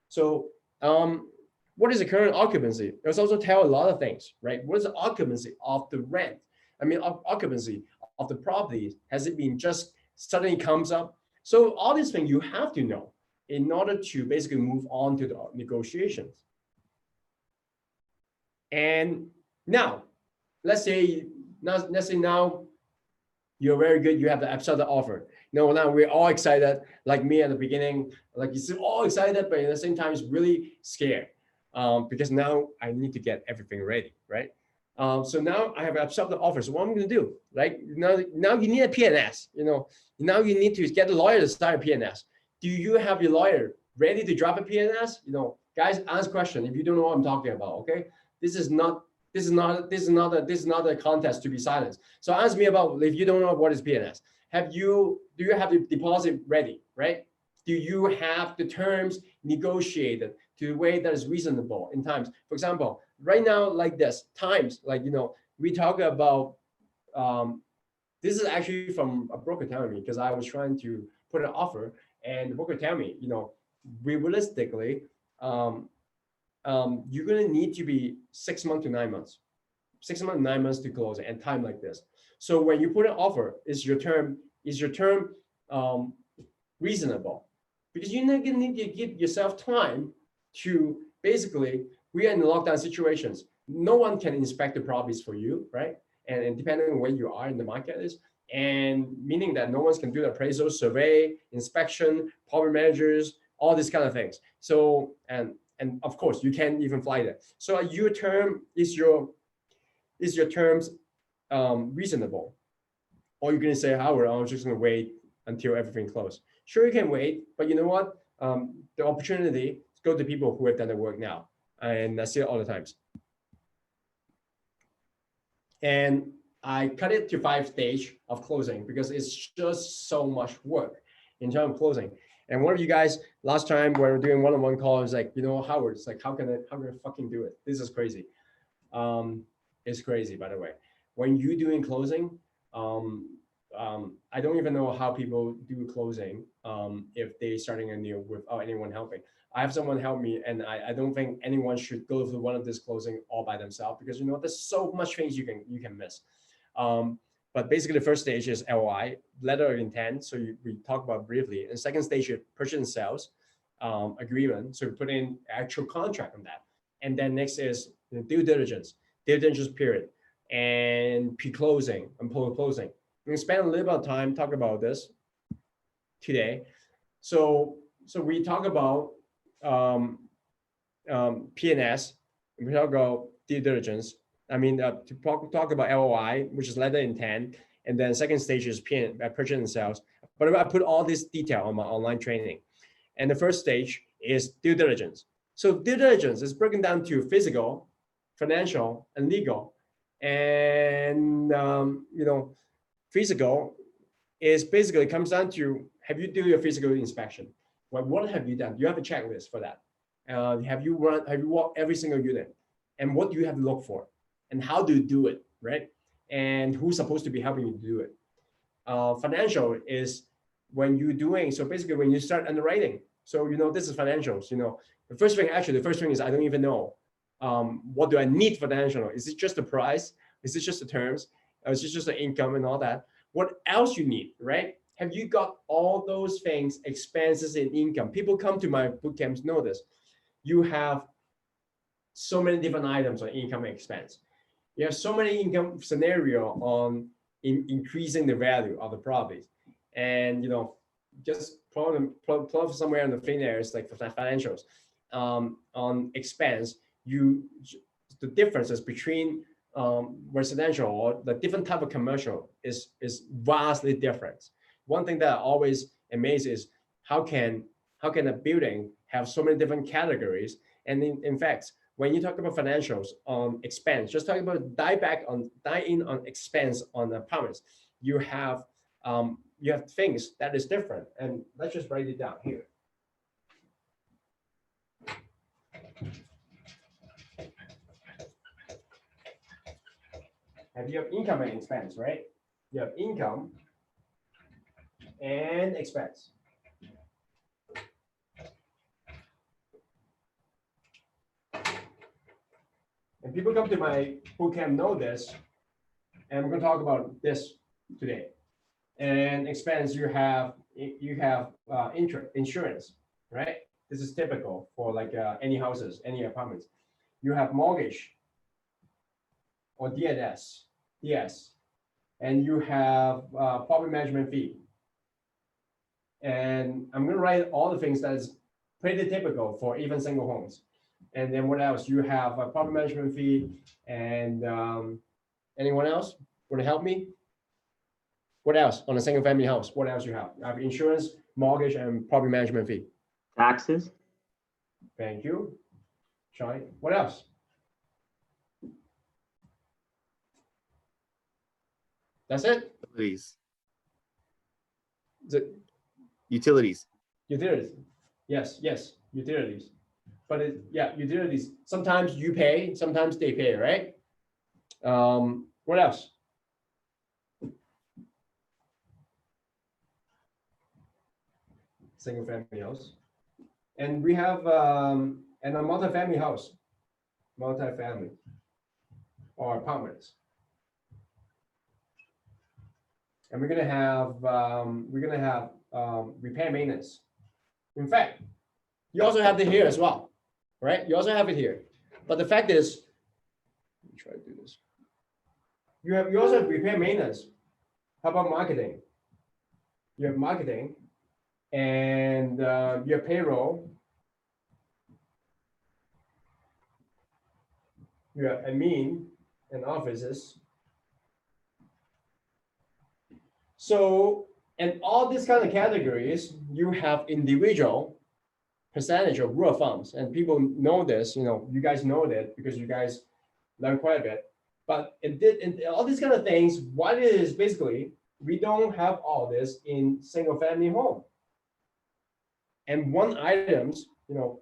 [SPEAKER 1] So, what is the current occupancy? It's also tell a lot of things, right? What is the occupancy of the rent? I mean, occupancy of the property. Has it been just suddenly comes up? So all these things you have to know in order to basically move on to the negotiations. And now, let's say now you're very good, you have the accepted offer. Now we're all excited, like me at the beginning, like you're all excited, but at the same time, it's really scared because now I need to get everything ready, right? So now I have accepted the offer. So what I'm going to do, right? Now you need a PNS. You know, now you need to get a lawyer to start a PNS. Do you have your lawyer ready to drop a PNS? You know, guys, ask question if you don't know what I'm talking about. Okay, this is not a contest to be silenced. So ask me about if you don't know what is PNS. Do you have the deposit ready, right? Do you have the terms negotiated to a way that is reasonable in times? For example, right now, like this, times, like, you know, we talk about This is actually from a broker telling me, because I was trying to put an offer, and the broker tell me, realistically, you're gonna need to be 6 months to 9 months, 6 months, 9 months to close it, and time like this. So when you put an offer, is your term reasonable? Because you're not gonna need to give yourself time to basically, we are in lockdown situations. No one can inspect the properties for you, right? And depending on where you are in the market is, and meaning that no one can do the appraisal, survey, inspection, property managers, all these kind of things. So, and of course, you can't even fly there. So your term is your terms reasonable? Or you're gonna say, Howard, I'm just gonna wait until everything closed. Sure, you can wait, but you know what? The opportunity go to people who have done the work now, and I see it all the times. And I cut it to 5 stage of closing because it's just so much work in terms of closing. And one of you guys last time when we were doing one-on-one call was like, Howard, it's like, how can I fucking do it? This is crazy. It's crazy, by the way. When you doing closing, I don't even know how people do closing if they starting a new without anyone helping. I have someone help me, and I don't think anyone should go through one of this closing all by themselves, because there's so much things you can miss. But basically, the first stage is LOI, letter of intent. So we talk about briefly. And second stage is purchase and sales agreement. So we put in actual contract on that. And then next is due diligence period, and pre-closing and post-closing. We spend a little bit of time talking about this today. So we talk about P&S, and we talk about due diligence. To talk about LOI, which is letter intent, and then second stage is purchase and sales. But I put all this detail on my online training. And the first stage is due diligence. So due diligence is broken down to physical, financial, and legal. And physical is basically comes down to, have you do your physical inspection? What have you done? Do you have a checklist for that? Have you walked every single unit? And what do you have to look for? And how do you do it, right? And who's supposed to be helping you to do it? Financial is when you're doing, so basically when you start underwriting. So, this is financials. The first thing is I don't even know. What do I need for financial? Is it just the price? Is it just the terms? Is it just the income and all that? What else you need, right? Have you got all those things, expenses and income? People come to my boot camps, know this. You have so many different items on income and expense. You have so many income scenario on increasing the value of the properties. And, just plug somewhere in the thin areas, like for financials. On expense, the differences between residential or the different type of commercial is vastly different. One thing that always amazes is how can a building have so many different categories? And in fact, when you talk about financials on expense, just talking about die in on expense on apartments, you have things that is different. And let's just write it down here. You have income and expense, right? You have income and expense. And people come to my bootcamp know this, and we're going to talk about this today. And expense, you have insurance, right? This is typical for like any houses, any apartments. You have mortgage or DS, and you have property management fee. And I'm going to write all the things that is pretty typical for even single homes. And then what else? You have a property management fee. And anyone else want to help me? What else on a single family house? What else you have? You have insurance, mortgage, and property management fee.
[SPEAKER 7] Taxes.
[SPEAKER 1] Thank you, Sean. What else? That's it?
[SPEAKER 2] Utilities.
[SPEAKER 1] Is it
[SPEAKER 2] Utilities.
[SPEAKER 1] utilities? Yes, utilities. But utilities. Sometimes you pay, sometimes they pay, right? What else? single family house. And we have and a multifamily house, multifamily or apartments. And we're gonna have repair maintenance. In fact, you also have it here as well, right? You also have it here. But the fact is, let me try to do this. You also have repair maintenance. How about marketing? You have marketing, and you have payroll. You have admin and offices. So, and all these kind of categories, you have individual percentage of rule of thumbs, and people know this. You know, you guys know that because you guys learn quite a bit. But in all these kind of things, what it is basically, we don't have all this in single family home. And one items, you know,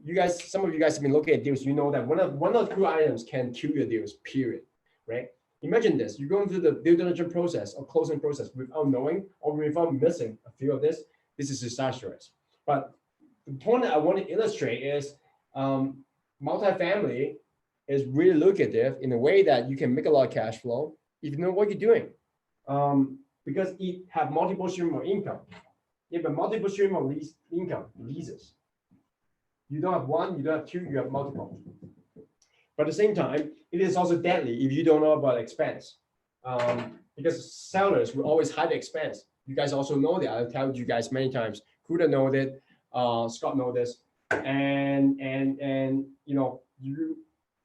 [SPEAKER 1] you guys, some of you guys have been looking at deals, you know that one or two items can kill your deals, period, right? Imagine this, you're going through the due diligence process or closing process without knowing or without missing a few of this is disastrous. But the point that I want to illustrate is multifamily is really lucrative in a way that you can make a lot of cash flow if you know what you're doing. Because it have multiple stream of income. You have a multiple stream of income, leases. You don't have one, you don't have two, you have multiple. But at the same time, it is also deadly if you don't know about expense. Because sellers will always hide the expense. You guys also know that. I've told you guys many times. Kuda know that, Scott know this. And you know, you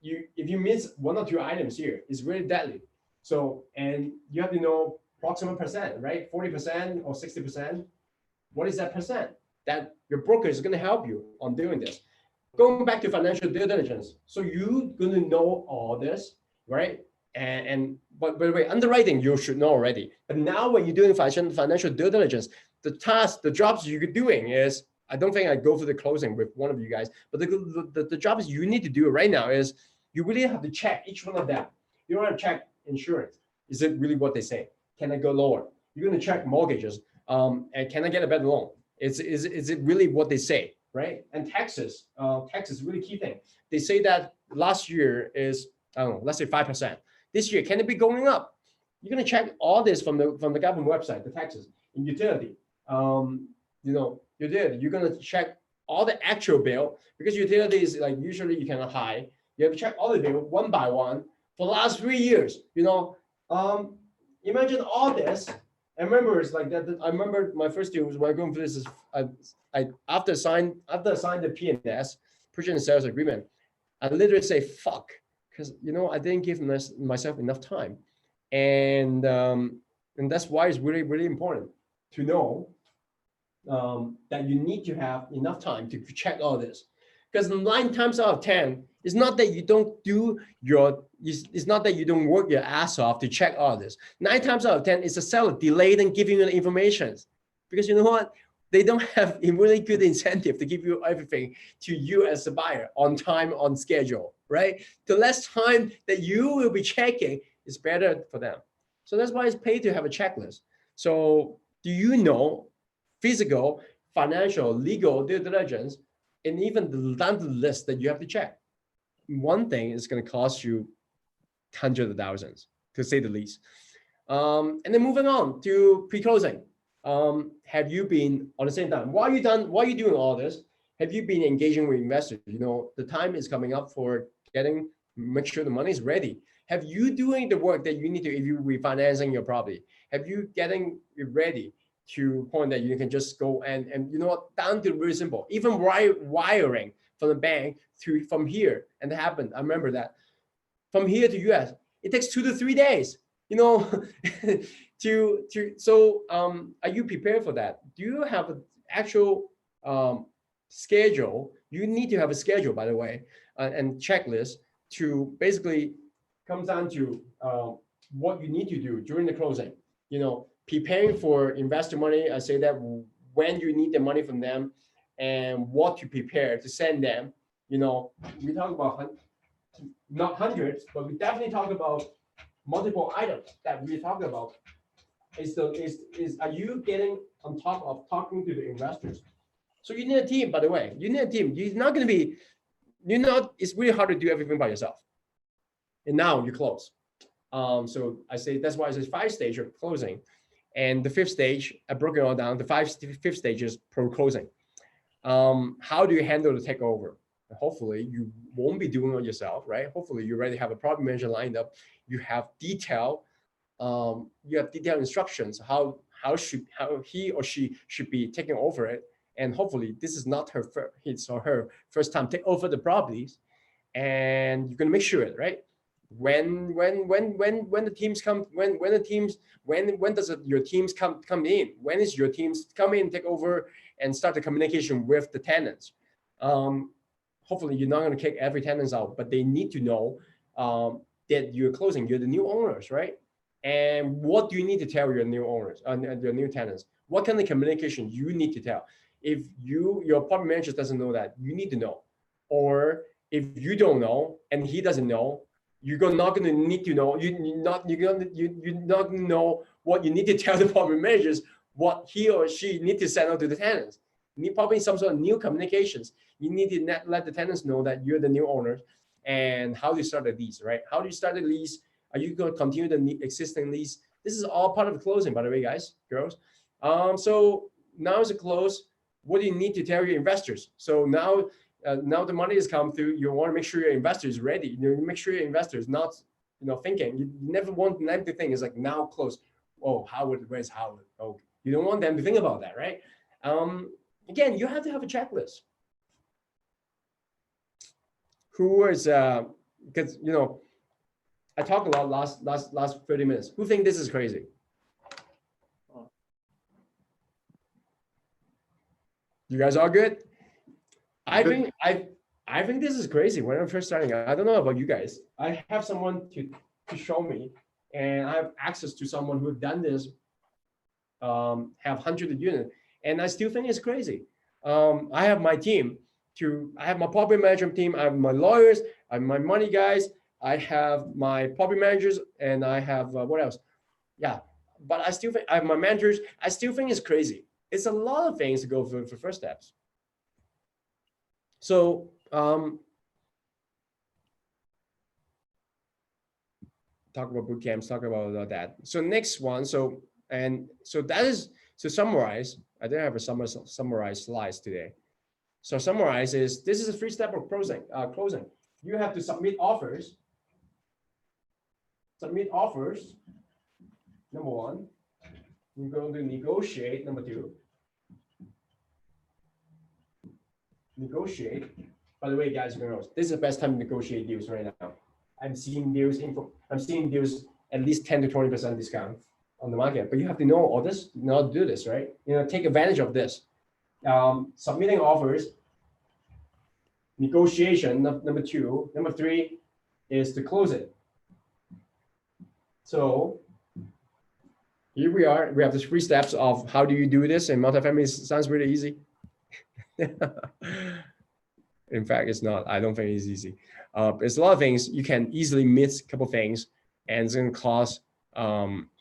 [SPEAKER 1] if you miss one or two items here, it's really deadly. So, and you have to know approximate percent, right? 40% or 60%. What is that percent? That your broker is going to help you on doing this. Going back to financial due diligence. So you're going to know all this, right? But by the way, underwriting, you should know already. But now when you're doing financial due diligence, the jobs you're doing is, I don't think I go through the closing with one of you guys, but the jobs you need to do right now is you really have to check each one of them. You don't have to check insurance. Is it really what they say? Can I go lower? You're going to check mortgages. And can I get a better loan? Is it really what they say, right? And taxes, taxes really key thing. They say that last year is, I don't know, let's say 5%. This year, can it be going up? You're going to check all this from the government website, the taxes. In utility, you know, utility, you're going to check all the actual bill, because utility is like usually you cannot hide. You have to check all the bill one by one for the last 3 years. You know, imagine all this. I remember it's like that. I remember my first deal was when I going through this. Is after I signed the P&S, purchase and sales agreement, I literally say fuck, because you know I didn't give myself enough time, and that's why it's really, really important to know that you need to have enough time to check all this, because 9 times out of 10, it's not that you don't do it's not that you don't work your ass off to check all this. 9 times out of 10, it's a seller delayed in giving you the information, because you know what? They don't have a really good incentive to give you everything to you as a buyer on time, on schedule, right? The less time that you will be checking is better for them. So that's why it's paid to have a checklist. So do you know physical, financial, legal due diligence, and even the laundry list that you have to check? One thing is going to cost you hundreds of thousands, to say the least. And then moving on to pre-closing. Have you been, on the same time, while you're doing all this, have you been engaging with investors? You know, the time is coming up for make sure the money is ready. Have you doing the work that you need to, if you're refinancing your property? Have you getting it ready to point that you can just go and you know what, down to really simple, even wiring from the bank from here, and it happened. I remember that from here to US, it takes 2 to 3 days. You know, so are you prepared for that? Do you have an actual schedule? You need to have a schedule, by the way, and checklist to basically comes down to what you need to do during the closing. You know, preparing for investor money. I say that when you need the money from them and what to prepare to send them. You know, we talk about not hundreds, but we definitely talk about multiple items that we're talking about. Are you getting on top of talking to the investors? So you need a team, by the way. You need a team. You're not going to be, it's really hard to do everything by yourself. And now you close. So I say, that's why I say 5 stage of closing. And the 5th stage, I broke it all down. The 5th stage is pro-closing. How do you handle the takeover? Hopefully you won't be doing it yourself, right? Hopefully you already have a property manager lined up. You have detailed instructions how he or she should be taking over it. And hopefully this is not his or her first time take over the properties. And you're gonna make sure it, right? When the teams come, when does your teams come in? When is your teams come in, take over, and start the communication with the tenants? Hopefully you're not going to kick every tenants out, but they need to know that you're closing, you're the new owners, right? And what do you need to tell your new owners and your new tenants? What kind of communication you need to tell? If your property manager doesn't know that, you need to know. Or if you don't know and he doesn't know, you're not going to need to know. You're not going to know what you need to tell the property managers, what he or she need to send out to the tenants. You need probably some sort of new communications. You need to let the tenants know that you're the new owners and how do you start the lease, right? How do you start the lease? Are you going to continue the existing lease? This is all part of the closing, by the way, guys, girls. So now is a close. What do you need to tell your investors? So now the money has come through. You want to make sure your investor is ready. You make sure your investor is not, thinking. You never want them to think it's like now close. Oh, Howard, where's Howard? Oh, you don't want them to think about that, right? Again, you have to have a checklist. Who is because I talked a lot last 30 minutes. Who think this is crazy? You guys all good? I think this is crazy. When I'm first starting, I don't know about you guys. I have someone to show me, and I have access to someone who have done this, have hundreds of units, and I still think it's crazy. I have my team. I have my property management team. I have my lawyers. I have my money guys. I have my property managers, and I have what else? Yeah, but I still think I have my managers. I still think it's crazy. It's a lot of things to go for first steps. So talk about boot camps, talk about that. So next one, so that is to summarize. I didn't have a summarized slides today. So summarize is this is a 3-step of closing. You have to submit offers. Submit offers. Number 1. You're going to negotiate. Number 2. Negotiate. By the way, guys, girls, this is the best time to negotiate deals right now. I'm seeing deals at least 10 to 20% discount on the market, but you have to know all this, not do this, right? Take advantage of this. Submitting offers, negotiation, number 2. Number 3 is to close it. So here we are. We have the 3 steps of how do you do this, and multifamily sounds really easy. In fact, it's not. I don't think it's easy. There's a lot of things you can easily miss a couple things, and it's going to cause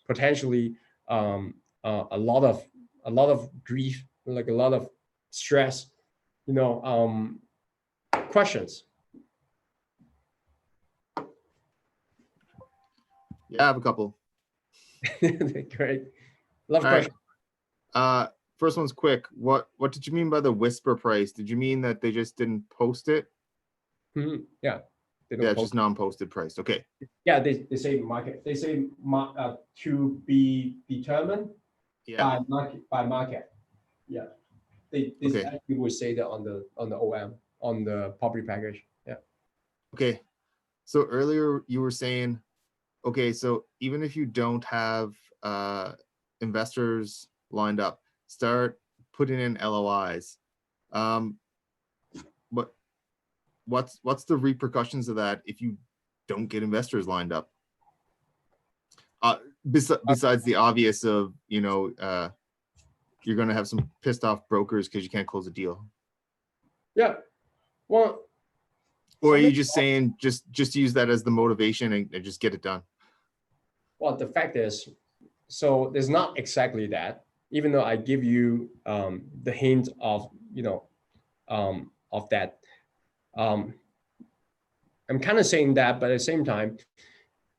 [SPEAKER 1] potentially a lot of grief, like a lot of stress, questions.
[SPEAKER 2] Yeah, I have a couple.
[SPEAKER 1] Great. Love
[SPEAKER 2] All
[SPEAKER 1] questions.
[SPEAKER 2] Right. First one's quick. What did you mean by the whisper price? Did you mean that they just didn't post it?
[SPEAKER 1] Mm-hmm. Yeah.
[SPEAKER 2] Yeah, just non-posted price. Okay.
[SPEAKER 1] Yeah, they say market. They say to be determined by market. Yeah. They
[SPEAKER 2] okay.
[SPEAKER 1] actually would say that on the OM, on the property package. Yeah.
[SPEAKER 2] Okay. So earlier you were saying, okay, so even if you don't have investors lined up, start putting in LOIs. But what's the repercussions of that if you don't get investors lined up? Besides the obvious of, you're going to have some pissed off brokers because you can't close a deal.
[SPEAKER 1] Yeah. Well,
[SPEAKER 2] or are you just saying just use that as the motivation and just get it done?
[SPEAKER 1] Well, the fact is, so there's not exactly that, even though I give you the hint of, of that. I'm kind of saying that, but at the same time,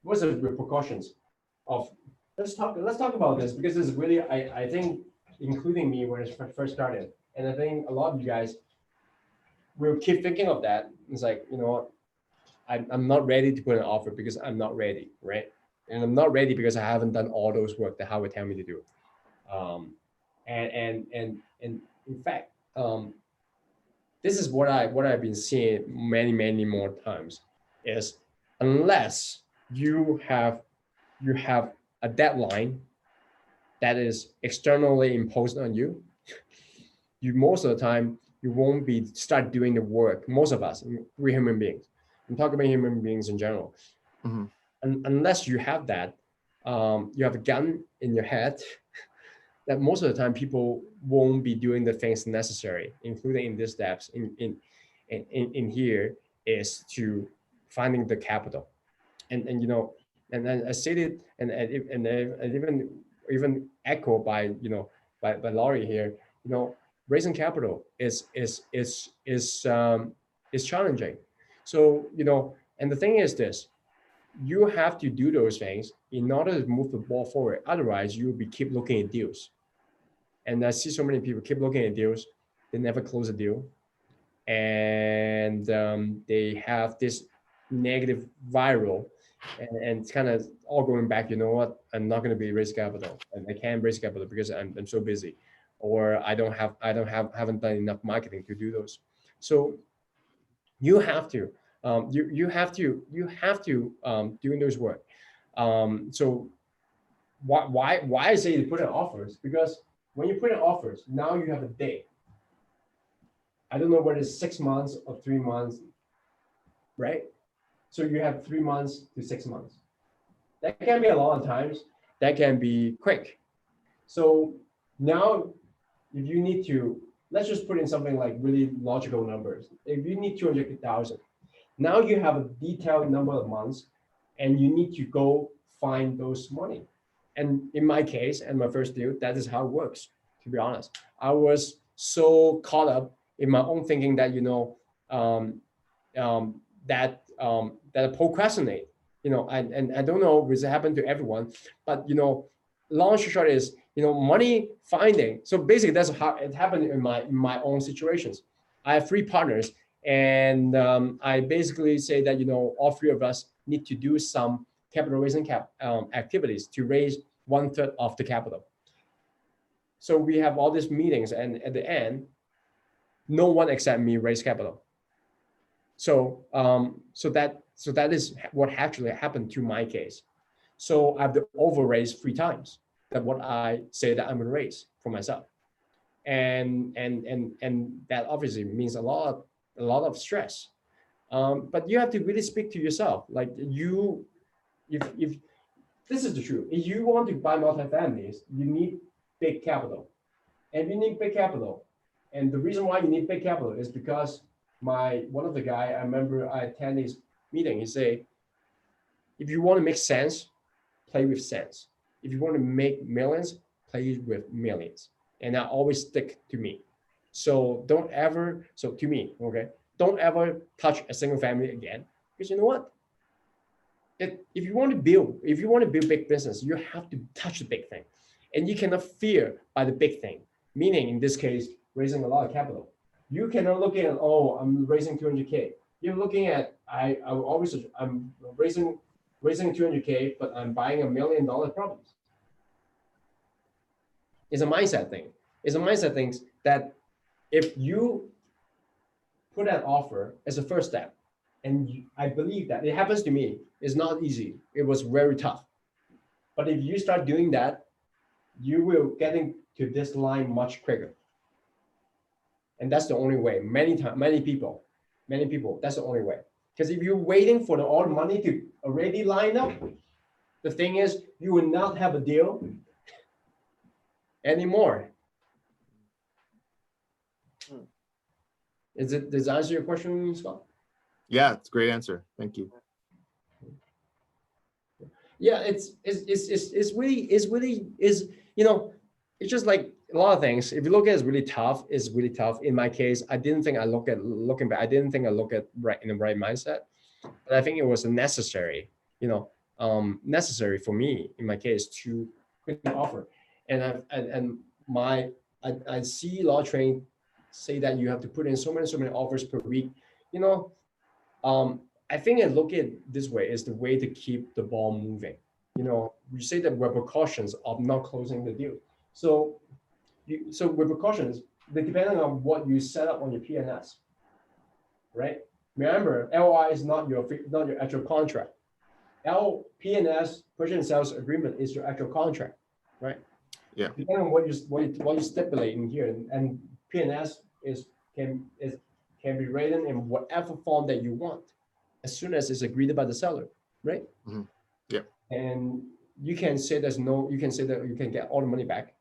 [SPEAKER 1] what's the repercussions of, let's talk about this, because it's really, I think, including me when it first started, and I think a lot of you guys will keep thinking of that. It's like, you know what, I'm not ready to put an offer because I'm not ready, right? And I'm not ready because I haven't done all those work that Howard tell me to do. And in fact, this is what I've been seeing many more times, is unless you have a deadline that is externally imposed on you, you most of the time you won't be start doing the work. Most of us, we're human beings. I'm talking about human beings in general.
[SPEAKER 2] Mhm.
[SPEAKER 1] Unless you have that, you have a gun in your head, that most of the time people won't be doing the things necessary, including in these steps in here, is to finding the capital. And and then I stated, and even echoed by, by Laurie here, raising capital is challenging. So, and the thing is this, you have to do those things in order to move the ball forward. Otherwise, you'll be keep looking at deals. And I see so many people keep looking at deals, they never close a deal, and they have this negative viral, and it's kind of all going back. You know what? I'm not going to be raise capital, and I can't raise capital because I'm so busy, or haven't done enough marketing to do those. So you have to doing those work. So why I say you put in offers, because when you put in offers, now you have a date. I don't know whether it's 6 months or 3 months, right? So you have 3 months to 6 months. That can be a lot of times. That can be quick. So now, if you need to, let's just put in something like really logical numbers. If you need 200,000, now you have a detailed number of months, and you need to go find those money. And in my case, and my first deal, that is how it works. To be honest, I was so caught up in my own thinking that that I procrastinate. And I don't know if it happened to everyone, but long and short is money finding. So basically, that's how it happened in my own situations. I have 3 partners, and I basically say that all 3 of us need to do some capital raising activities to raise 1/3 of the capital. So we have all these meetings, and at the end, no one except me raised capital. So so that is what actually happened to my case. So I have to over raise 3 times that what I say that I'm going to raise for myself, and that obviously means a lot of stress. But you have to really speak to yourself, like if this is the truth. If you want to buy multifamilies, you need big capital. And you need big capital. And the reason why you need big capital is because one of the guy, I remember I attended his meeting, he say, if you want to make sense, play with sense. If you want to make millions, play with millions. And that always stick to me. So don't ever touch a single family again. Because you know what? If you want to build big business, you have to touch the big thing, and you cannot fear by the big thing. Meaning, in this case, raising a lot of capital. You cannot look at, oh, I'm raising 200K. You're looking at, I'm raising 200K, but I'm buying $1 million properties. It's a mindset thing. It's a mindset thing that if you put that offer as a first step, and I believe that it happens to me. It's not easy. It was very tough. But if you start doing that, you will getting to this line much quicker. And that's the only way. Many people, that's the only way. Because if you're waiting for all the money to already line up, the thing is, you will not have a deal anymore. Does that answer your question, Scott?
[SPEAKER 2] Yeah, it's a great answer. Thank you.
[SPEAKER 1] Yeah, it's you know, it's just like a lot of things. If you look at it's really tough, it's really tough. In my case, I didn't think I looking back, I didn't think I look at right in the right mindset, but I think it was necessary, necessary for me in my case to put the offer. And I see law train say that you have to put in so many offers per week. You know, I think I look at it this way is the way to keep the ball moving. You know, you say the repercussions of not closing the deal. So so repercussions, depending on what you set up on your PNS, right? Remember, LOI is not your actual contract. PNS, purchase and sales agreement, is your actual contract, right?
[SPEAKER 2] Yeah.
[SPEAKER 1] Depending on what you stipulate in here, and PNS can be written in whatever form that you want, as soon as it's agreed by the seller, right?
[SPEAKER 2] Mhm. Yeah.
[SPEAKER 1] And you can say you can say that you can get all the money back,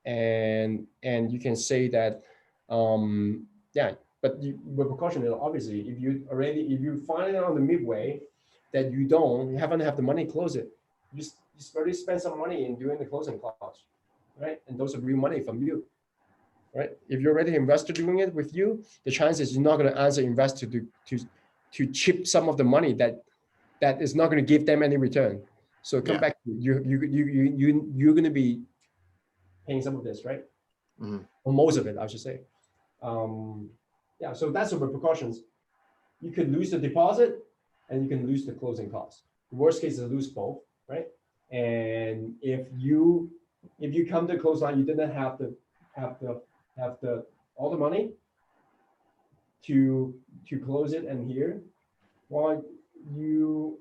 [SPEAKER 1] and you can say that, yeah. But with precaution, obviously, if you find it on the midway that you haven't have the money to close it, you already spend some money in doing the closing costs, right? And those are real money from you, right? If you're already investor doing it with you, the chances you're not going to answer investor to chip some of the money that is not going to give them any return. So come
[SPEAKER 2] Yeah.
[SPEAKER 1] back, you're going to be paying some of this, right?
[SPEAKER 2] Mhm.
[SPEAKER 1] Or most of it, I should say. Yeah, so that's the repercussions. You could lose the deposit and you can lose the closing costs. The worst case is lose both, right? And if you come to close line, you didn't have all the money to close it and here, well, you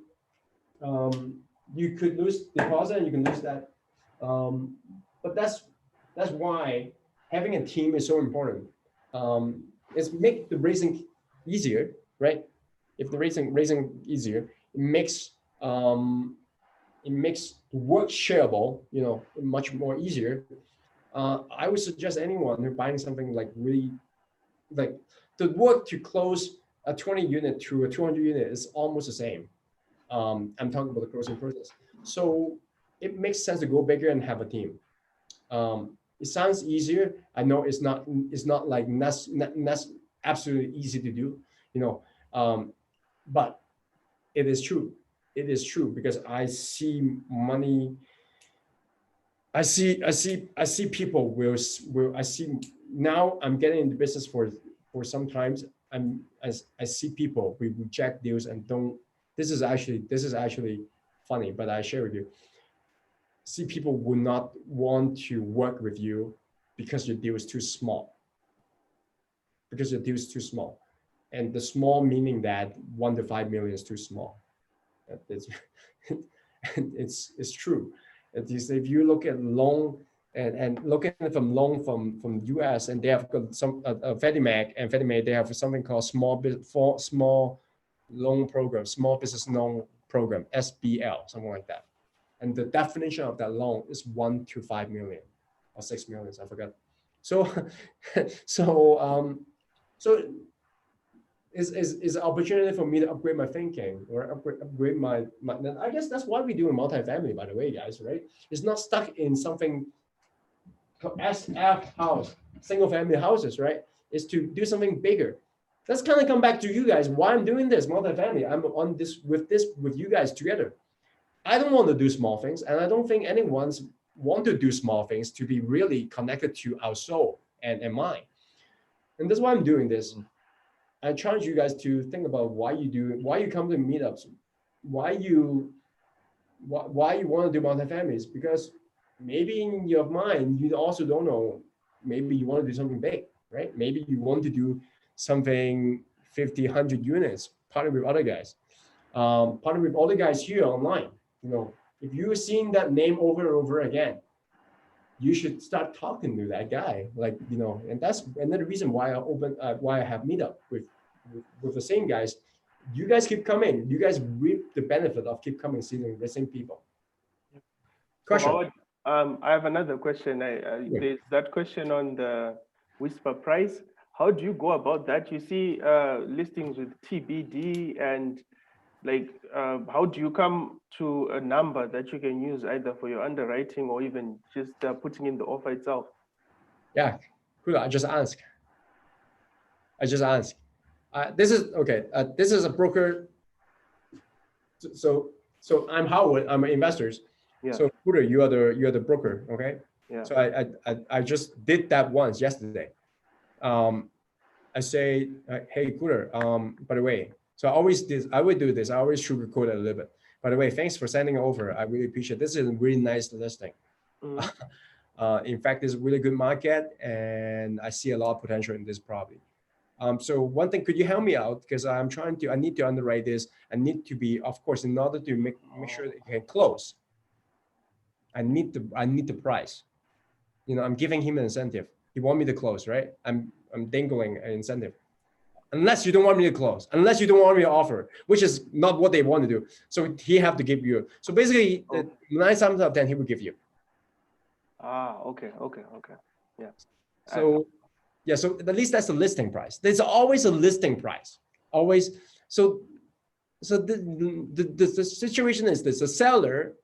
[SPEAKER 1] could lose deposit and you can lose that. But that's why having a team is so important. It's make the raising easier, right? If the raising easier, it makes the work shareable, much more easier. I would suggest anyone who's buying something like really, like the work to close a 20 unit to a 200 unit is almost the same. I'm talking about the closing process. So it makes sense to go bigger and have a team. It sounds easier. I know it's not like absolutely easy to do, but it is true. It is true because I see money. I see people will I see now I'm getting into business for sometimes I see people we reject deals and don't. This is actually funny, but I share with you. See, people will not want to work with you because your deal is too small. Because your deal is too small, and the small meaning that 1 to 5 million is too small. It's it's true. If you look at loan and looking at from US, and they have got some Freddie Mac, and Freddie Mac, they have something called small loan program, small business loan program, SBL, something like that. And the definition of that loan is 1 to 5 million or 6 million, I forgot. So so is an opportunity for me to upgrade my thinking or upgrade my I guess that's why we do in multifamily, by the way, guys, right? It's not stuck in something SF house, single family houses, right? It's to do something bigger. Let's kind of come back to you guys. Why I'm doing this multifamily. I'm on this with you guys together. I don't want to do small things, and I don't think anyone's want to do small things to be really connected to our soul and mind. And that's why I'm doing this. I challenge you guys to think about why you come to meetups, why you want to do multifamilies, because maybe in your mind, you also don't know, maybe you want to do something big, right? Maybe you want to do something 50, 100 units, partner with other guys, partner with other guys here online. If you're seeing that name over and over again, you should start talking to that guy, and that's another reason why I have Meetup with the same guys. You guys keep coming. You guys reap the benefit of keep coming, seeing the same people. Question.
[SPEAKER 4] So I have another question. There's that question on the whisper price. How do you go about that? You see listings with TBD, and Like, how do you come to a number that you can use either for your underwriting or even just putting in the offer itself?
[SPEAKER 1] Yeah, cool. I just ask. This is okay. This is a broker. So I'm Howard. I'm an investor.
[SPEAKER 4] Yeah.
[SPEAKER 1] So Peter, you're the broker. Okay.
[SPEAKER 4] Yeah.
[SPEAKER 1] So I just did that once yesterday. I say, hey, Cooler, by the way, so I would do this. I always sugarcoat it a little bit. By the way, thanks for sending over. I really appreciate it. This is a really nice listing. In fact, it's a really good market and I see a lot of potential in this property. So one thing, could you help me out? Because I need to underwrite this. I need to be, of course, in order to make sure that it can close. I need the price. You know, I'm giving him an incentive. He want me to close, right? I'm dangling an incentive. Unless you don't want me to close, unless you don't want me to offer, which is not what they want to do. So he have to give you. So basically, 9 times out of 10, he will give you.
[SPEAKER 4] Okay. Yeah.
[SPEAKER 1] So yeah, so at least that's the listing price. There's always a listing price. Always. So the situation is this: the seller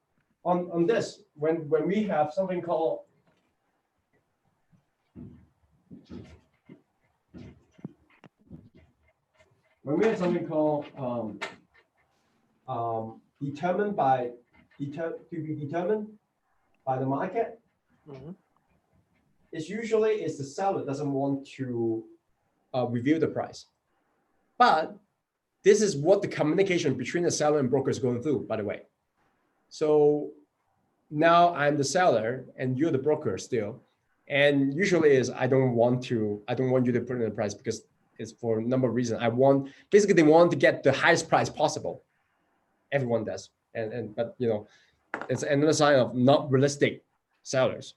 [SPEAKER 1] on this, when we have something called determined by the market, it's usually the seller doesn't want to reveal the price. But this is what the communication between the seller and broker is going through, by the way. So now I'm the seller and you're the broker still. And usually I don't want you to put in the price because it's for a number of reasons. Basically they want to get the highest price possible. Everyone does. But you know, it's another sign of not realistic sellers,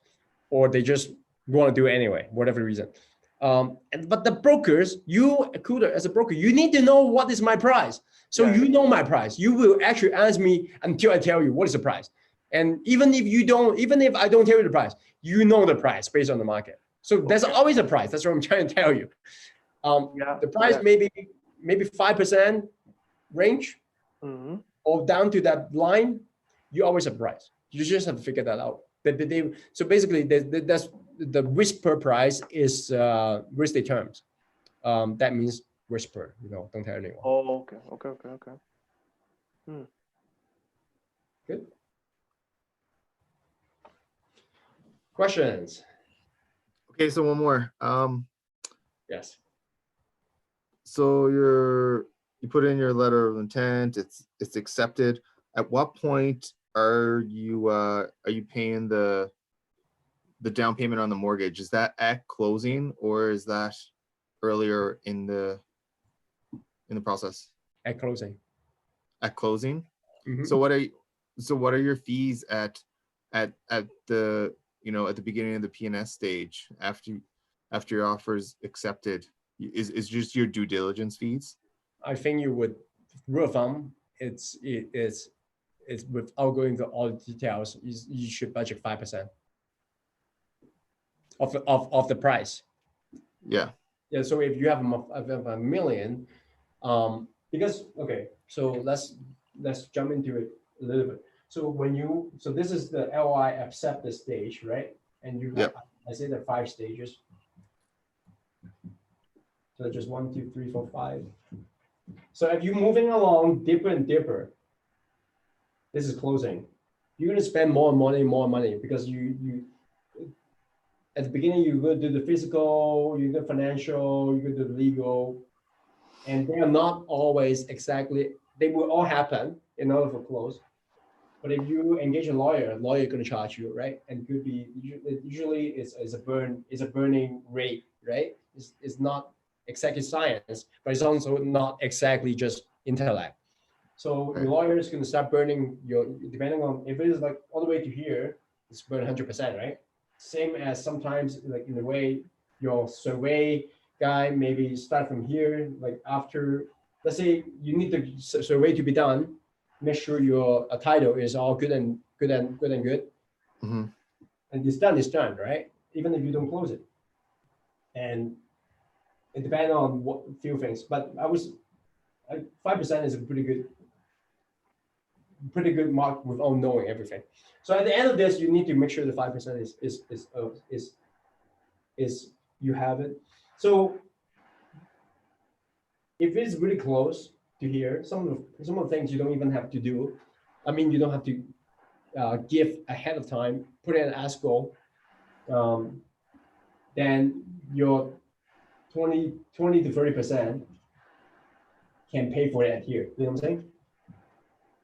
[SPEAKER 1] or they just want to do it anyway, whatever reason. But the brokers, you as a broker, you need to know what is my price. So you know my price. You will actually ask me until I tell you what is the price. And even if I don't tell you the price, you know the price based on the market. So there's always a price. That's what I'm trying to tell you. The price maybe 5% range, or down to that line, you always have a price. You just have to figure that out. So basically, that's the whisper price is risky terms. That means whisper. You know, don't tell anyone.
[SPEAKER 4] Oh, okay.
[SPEAKER 1] Good. Questions?
[SPEAKER 2] Okay, so one more.
[SPEAKER 1] Yes.
[SPEAKER 2] So you put in your letter of intent. It's accepted. At what point are you paying the down payment on the mortgage? Is that at closing or is that earlier in the process?
[SPEAKER 1] At closing.
[SPEAKER 2] At closing.
[SPEAKER 1] Mm-hmm.
[SPEAKER 2] So what are your fees at the at the beginning of the P&S stage after your offer is accepted? Is just your due diligence fees?
[SPEAKER 1] I think you would rule of thumb. It's without going into all the details. You should budget 5% of the price.
[SPEAKER 2] Yeah.
[SPEAKER 1] Yeah. So if you have a million, because so let's jump into it a little bit. So this is the LOI accept the stage, right? And you have, I say there are 5 stages. So just 1, 2, 3, 4, 5. So if you're moving along deeper and deeper, this is closing. You're gonna spend more money because you at the beginning you're gonna do the physical, you do financial, you do the legal, and they are not always exactly. They will all happen in order for close. But if you engage a lawyer gonna charge you, right? And could be usually it's a burning rate, right? It's not exactly science, but it's also not exactly just intellect. So your lawyer is going to start burning depending on if it is like all the way to here, it's burn 100%, right? Same as sometimes like in a way, your survey guy maybe start from here, like after, let's say you need the survey to be done, make sure your title is all good.
[SPEAKER 2] Mm-hmm.
[SPEAKER 1] And it's done, right? Even if you don't close it. And it depends on what few things, but 5% is a pretty good pretty good mark without knowing everything. So at the end of this, you need to make sure the 5% is you have it. So if it's really close to here, some of the things you don't even have to do. I mean, you don't have to give ahead of time, put it in escrow. Then your 20 to 30% can pay for it here. You know what I'm saying?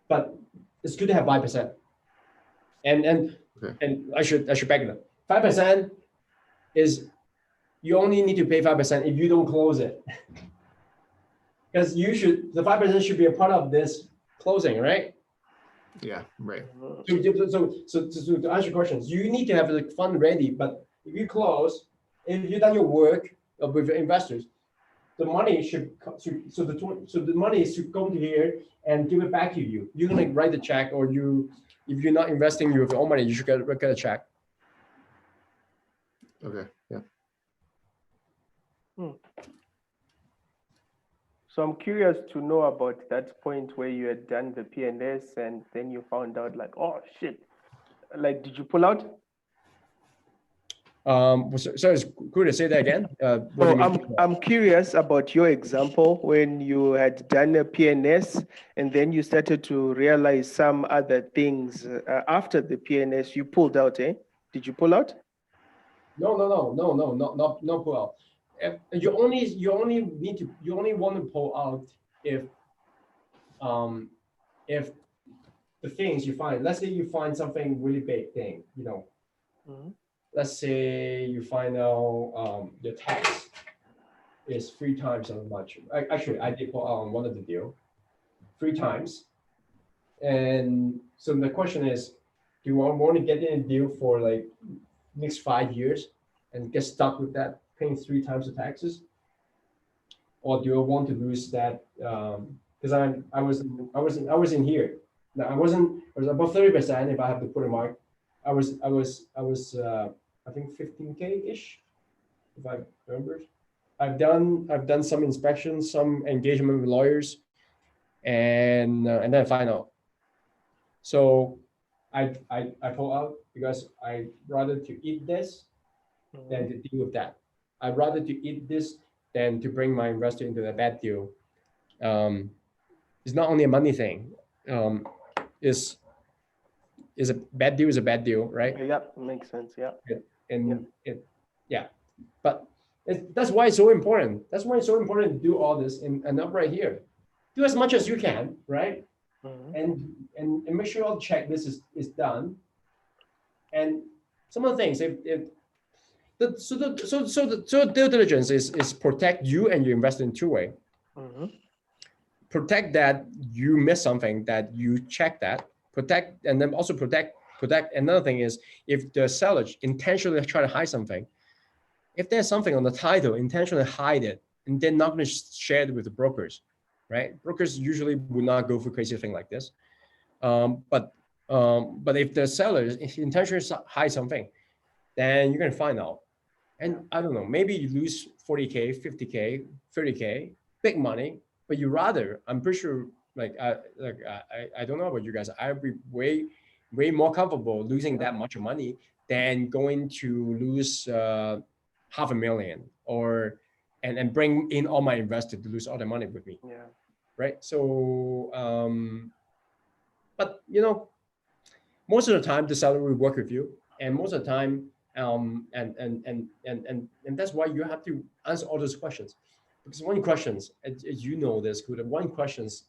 [SPEAKER 1] But it's good to have 5%. And I should back it up. 5% is you only need to pay 5% if you don't close it. Because the 5% should be a part of this closing, right?
[SPEAKER 2] Yeah, right.
[SPEAKER 1] So to answer your questions, you need to have the fund ready. But if you close, if you've done your work with your investors, the money should the money should come to here and give it back to you. You're gonna write the check, or if you're not investing your own money, you should get a check.
[SPEAKER 2] Okay. Yeah.
[SPEAKER 4] So I'm curious to know about that point where you had done the PNS and then you found out like, oh shit, like, did you pull out?
[SPEAKER 1] So could I say that again? What do you mean?
[SPEAKER 4] I'm curious about your example when you had done a PNS and then you started to realize some other things after the PNS. You pulled out, eh? Did you pull out?
[SPEAKER 1] No, not pull out. You only want to pull out if the things you find. Let's say you find something really big thing, you know. Let's say you find out your tax is 3 times so much. Actually, I did pull out on one of the deal 3 times. And so the question is, do you want to get in a deal for like next 5 years and get stuck with that paying 3 times the taxes? Or do I want to lose that? Because I was in here. Now I was above 30% if I have to put a mark. I was I think 15K ish, if I remember. I've done some inspections, some engagement with lawyers, and then final. So I pull out because I rather to eat this than to deal with that. I'd rather to eat this than to bring my investor into a bad deal. It's not only a money thing. Is a bad deal is a bad deal, right?
[SPEAKER 4] Yeah, makes sense. Yeah.
[SPEAKER 1] But that's why it's so important. That's why it's so important to do all this and up right here. Do as much as you can, right? And make sure all the checklist is done. And some of the things, so due diligence is protect you and your investor in 2 ways. Protect that you miss something, that you check that, protect, and then also protect. Another thing is if the seller intentionally try to hide something, if there's something on the title, intentionally hide it, and they're not going to share it with the brokers, right? Brokers usually would not go for crazy thing like this. But if the seller intentionally hide something, then you're going to find out. And I don't know, maybe you lose 40K, 50K, 30K, big money, but you rather, I'm pretty sure, I don't know about you guys, I'd be way more comfortable losing that much money than going to lose $500,000 and bring in all my investors to lose all the money with me.
[SPEAKER 4] Yeah.
[SPEAKER 1] Right. So, but you know, most of the time the seller will work with you, and most of the time, and that's why you have to answer all those questions, because one questions, as you know, there's good. One questions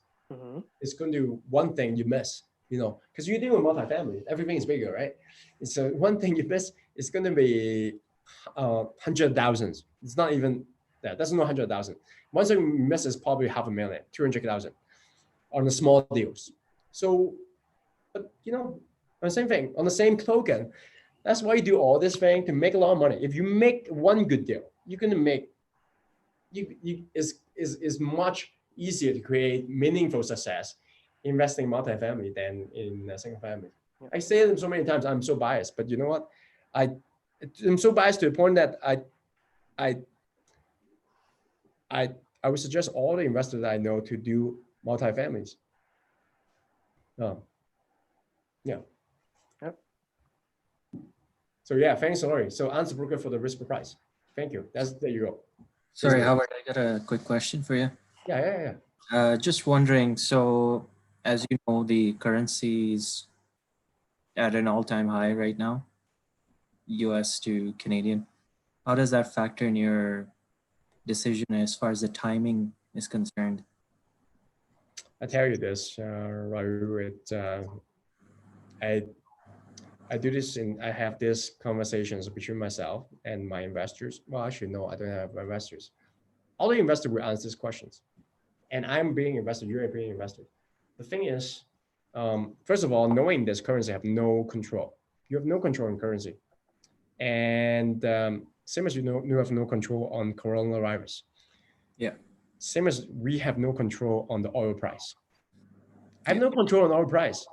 [SPEAKER 1] is going to one thing you miss, you know, because you're dealing with multifamily, everything is bigger, right? And so one thing you miss is going to be 100,000. It's not even that. That's not 100,000. One thing you miss is probably 500,000, 200,000 on the small deals. So, but you know, on the same thing, on the same token, that's why you do all this thing to make a lot of money. If you make one good deal, you're gonna make is much easier to create meaningful success investing in multifamily than in a single family.
[SPEAKER 4] Yeah.
[SPEAKER 1] I say them so many times, I'm so biased, but you know what? I'm so biased to the point that I would suggest all the investors that I know to do multifamilies. Yeah.
[SPEAKER 4] Yep.
[SPEAKER 1] So yeah, thanks, Laurie. So answer broker for the risk price. Thank you. There you go.
[SPEAKER 6] Sorry,
[SPEAKER 1] Business.
[SPEAKER 6] Howard, I got a quick question for you.
[SPEAKER 1] Yeah.
[SPEAKER 6] Just wondering, so as you know, the currency is at an all-time high right now, US to Canadian. How does that factor in your decision as far as the timing is concerned?
[SPEAKER 1] I tell you this, Raul, I do this I have these conversations between myself and my investors. Well, actually, no, I don't have investors. All the investors will answer these questions. And I'm being invested, you're being invested. The thing is, first of all, knowing this currency have no control. You have no control in currency. And same as you have no control on coronavirus.
[SPEAKER 6] Yeah.
[SPEAKER 1] Same as we have no control on the oil price. I have no control on oil price.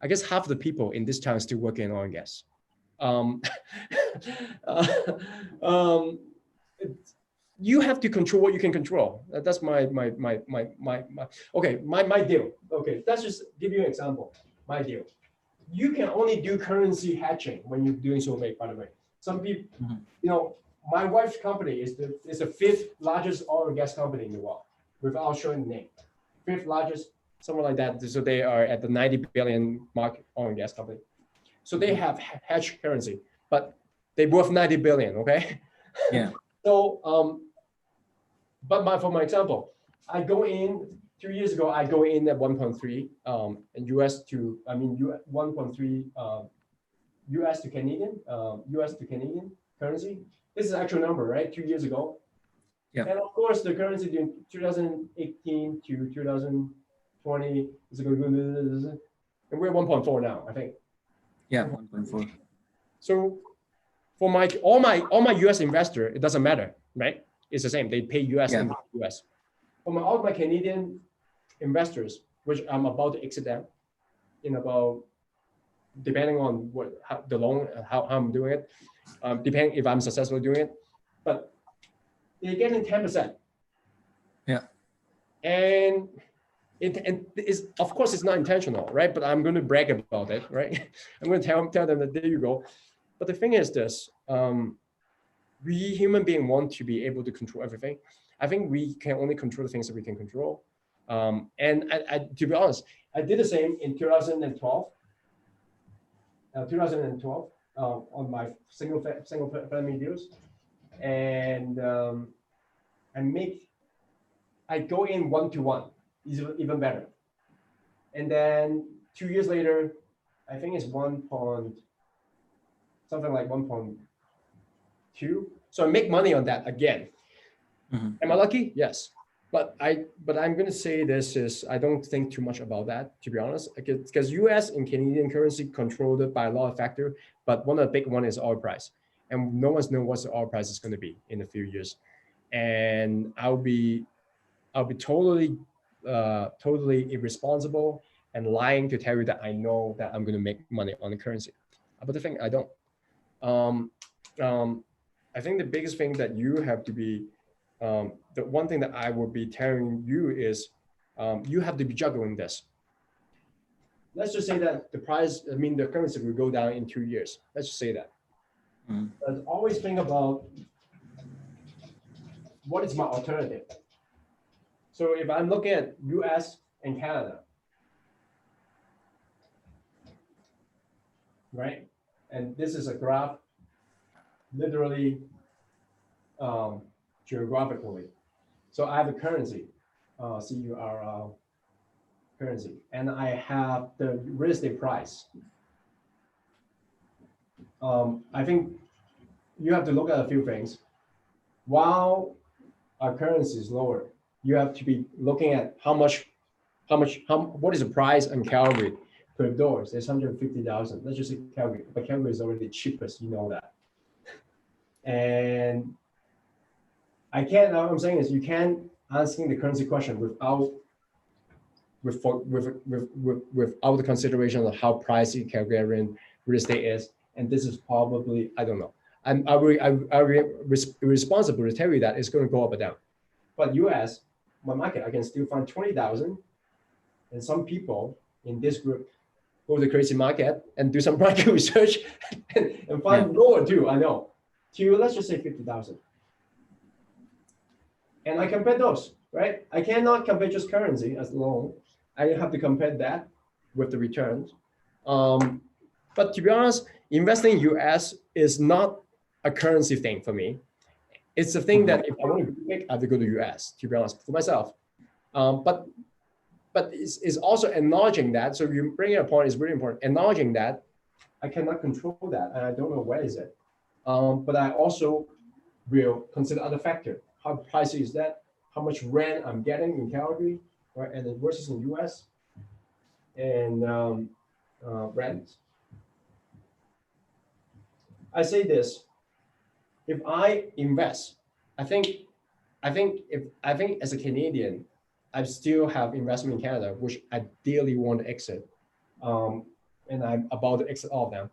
[SPEAKER 1] I guess half the people in this town still working in oil and gas. You have to control what you can control. That's my okay, my deal. Okay, let's just give you an example. My deal. You can only do currency hedging when you're doing survey, by the way. Some people, you know, my wife's company is the 5th largest oil and gas company in the world, without showing the name. 5th largest, something like that. So they are at the 90 billion market oil and gas company. So they have hedged currency, but they worth 90 billion, okay?
[SPEAKER 6] Yeah.
[SPEAKER 1] So, but for my example, I go in 2 years ago. I go in at 1.3 and US to 1.3 US to Canadian currency. This is actual number, right? 2 years ago.
[SPEAKER 6] Yeah.
[SPEAKER 1] And of course, the currency during 2018 to 2020 is going to go, and we're 1.4 now, I think.
[SPEAKER 6] Yeah, 1.4.
[SPEAKER 1] So for all my US investor, it doesn't matter, right? It's the same. They pay US in the US. For all my Canadian investors, which I'm about to exit them in about, depending on the loan, how I'm doing it, depending if I'm successful doing it, but they're getting 10%.
[SPEAKER 6] Yeah.
[SPEAKER 1] And it is, of course, it's not intentional, right? But I'm going to brag about it, right? I'm going to tell them that there you go. But the thing is this, we human beings want to be able to control everything. I think we can only control the things that we can control. And I, to be honest, I did the same in 2012. 2012 on my single family deals, and I go in 1-to-1, even better. And then 2 years later, I think it's something like 1.2. So I make money on that again.
[SPEAKER 6] Mhm.
[SPEAKER 1] Am I lucky? Yes. But I'm going to say this is, I don't think too much about that, to be honest, because US and Canadian currency controlled by a lot of factors, but one of the big one is oil price. And no one's know what the oil price is going to be in a few years. And I'll be totally irresponsible and lying to tell you that I know that I'm going to make money on the currency. But the thing, I don't. I think the biggest thing that you have to be, the one thing that I will be telling you is, you have to be juggling this. Let's just say that the currency will go down in 2 years. Let's just say that. But always think about what is my alternative. So if I'm looking at US and Canada, right? And this is a graph, literally, geographically. So I have a currency, CURL currency, and I have the real estate price. I think you have to look at a few things. While our currency is lower, you have to be looking at what is the price in Calgary per door? It's 150,000. Let's just say Calgary, but Calgary is already cheapest, you know that. And what I'm saying is you can't asking the currency question without the consideration of how pricey Calgarian real estate is. And this is probably, I don't know. I'm responsible to tell you that it's going to go up or down. But US, my market, I can still find 20,000. And some people in this group go to the crazy market and do some market research and find lower too. I know, to let's just say 50,000. And I compare those, right? I cannot compare just currency as loan. I have to compare that with the returns. But to be honest, investing in US is not a currency thing for me. It's a thing that if I want to be big, I have to go to US, to be honest, for myself. But it's also acknowledging that, so you bring a point is really important, acknowledging that I cannot control that, and I don't know where is it. But I also will consider other factors. How pricey is that? How much rent I'm getting in Calgary, right? And then versus in US, and rent. I say this: if I invest, I think as a Canadian, I still have investment in Canada, which I dearly want to exit, and I'm about to exit all of them.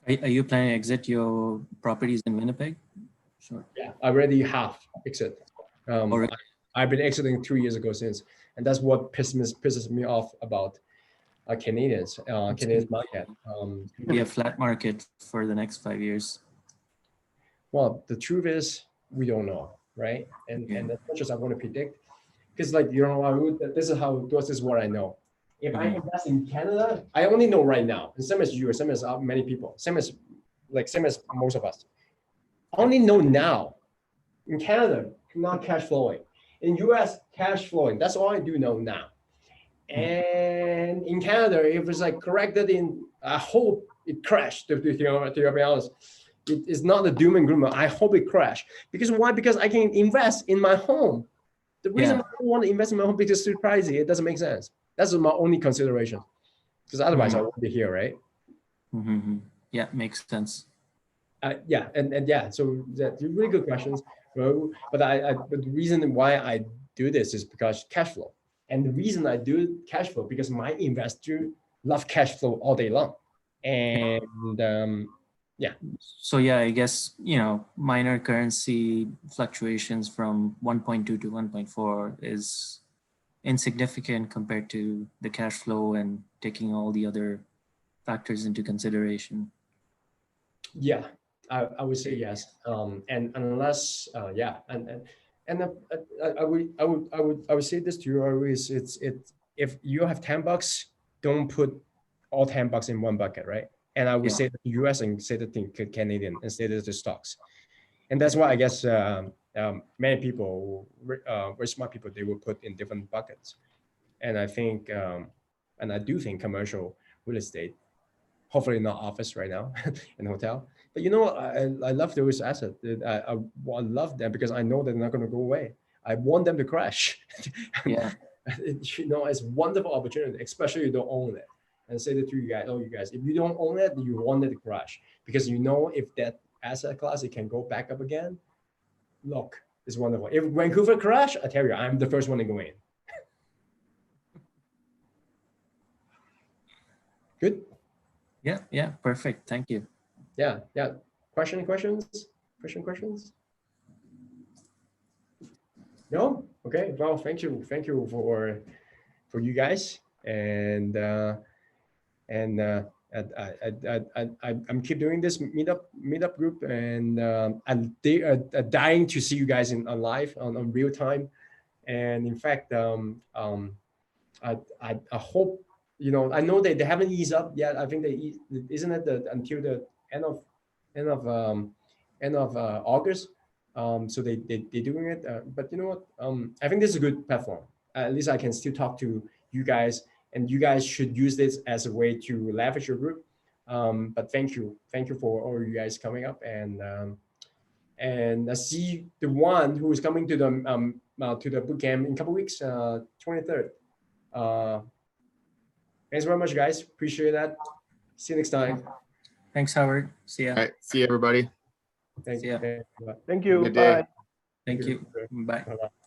[SPEAKER 6] Are you planning to exit your properties in Winnipeg? Sure.
[SPEAKER 1] Yeah, I already have exit.
[SPEAKER 6] Already.
[SPEAKER 1] I've been exiting 3 years ago since, and that's what pisses me off about Canadians, Canadian market.
[SPEAKER 6] Be a flat market for the next 5 years.
[SPEAKER 1] Well, the truth is we don't know, right? And as much as I want to predict, because like this is what I know. If I invest in Canada, I only know right now. And same as you, same as many people, same as most of us. I only know now. In Canada, not cash flowing. In US, cash flowing. That's all I do know now. And in Canada, if it's like corrected I hope it crashed. To be honest, it is not a doom and gloom. I hope it crashed. Because why? Because I can invest in my home. The reason I don't want to invest in my home because it's too pricey. It doesn't make sense. That's my only consideration. Because otherwise, I won't be here, right?
[SPEAKER 6] Yeah, makes sense.
[SPEAKER 1] Yeah, and yeah. So that's really good questions. But but the reason why I do this is because cash flow. And the reason I do cash flow because my investor love cash flow all day long. And yeah.
[SPEAKER 6] So yeah, I guess, minor currency fluctuations from 1.2 to 1.4 is insignificant compared to the cash flow and taking all the other factors into consideration.
[SPEAKER 1] Yeah, I would say yes. And unless I would say this to you always. If you have $10, don't put all $10 in one bucket, right? And I would say the US and say the thing Canadian and say the stocks. And that's why I guess many people, very smart people, they will put in different buckets. And I think, and I do think commercial real estate, hopefully not office right now and hotel. But I love those assets. I love them because I know they're not going to go away. I want them to crash.
[SPEAKER 6] Yeah.
[SPEAKER 1] It's a wonderful opportunity, especially if you don't own it. And say that to you guys, if you don't own it, you want it to crash because if that asset class it can go back up again. Look, it's wonderful. If Vancouver crash, I tell you, I'm the first one to go in. Good.
[SPEAKER 6] Yeah, perfect. Thank you.
[SPEAKER 1] Yeah. Questions? No? Okay. Well, thank you for you guys, and I'm keep doing this meetup group, and I'm dying to see you guys on live on real time, and in fact, I hope. I know they haven't eased up yet. I think isn't it until the end of August. So they're doing it. But you know what? I think this is a good platform. At least I can still talk to you guys, and you guys should use this as a way to leverage your group. But thank you for all you guys coming up, and I see the one who is coming to the boot camp in a couple weeks, 23rd. Thanks very much, guys. Appreciate that. See you next time.
[SPEAKER 6] Thanks, Howard. See ya.
[SPEAKER 2] All right. See you, everybody.
[SPEAKER 1] Thank
[SPEAKER 6] See ya.
[SPEAKER 1] you.
[SPEAKER 4] Thank you.
[SPEAKER 2] Good day.
[SPEAKER 4] Bye.
[SPEAKER 6] Thank you. Bye.
[SPEAKER 1] Bye-bye.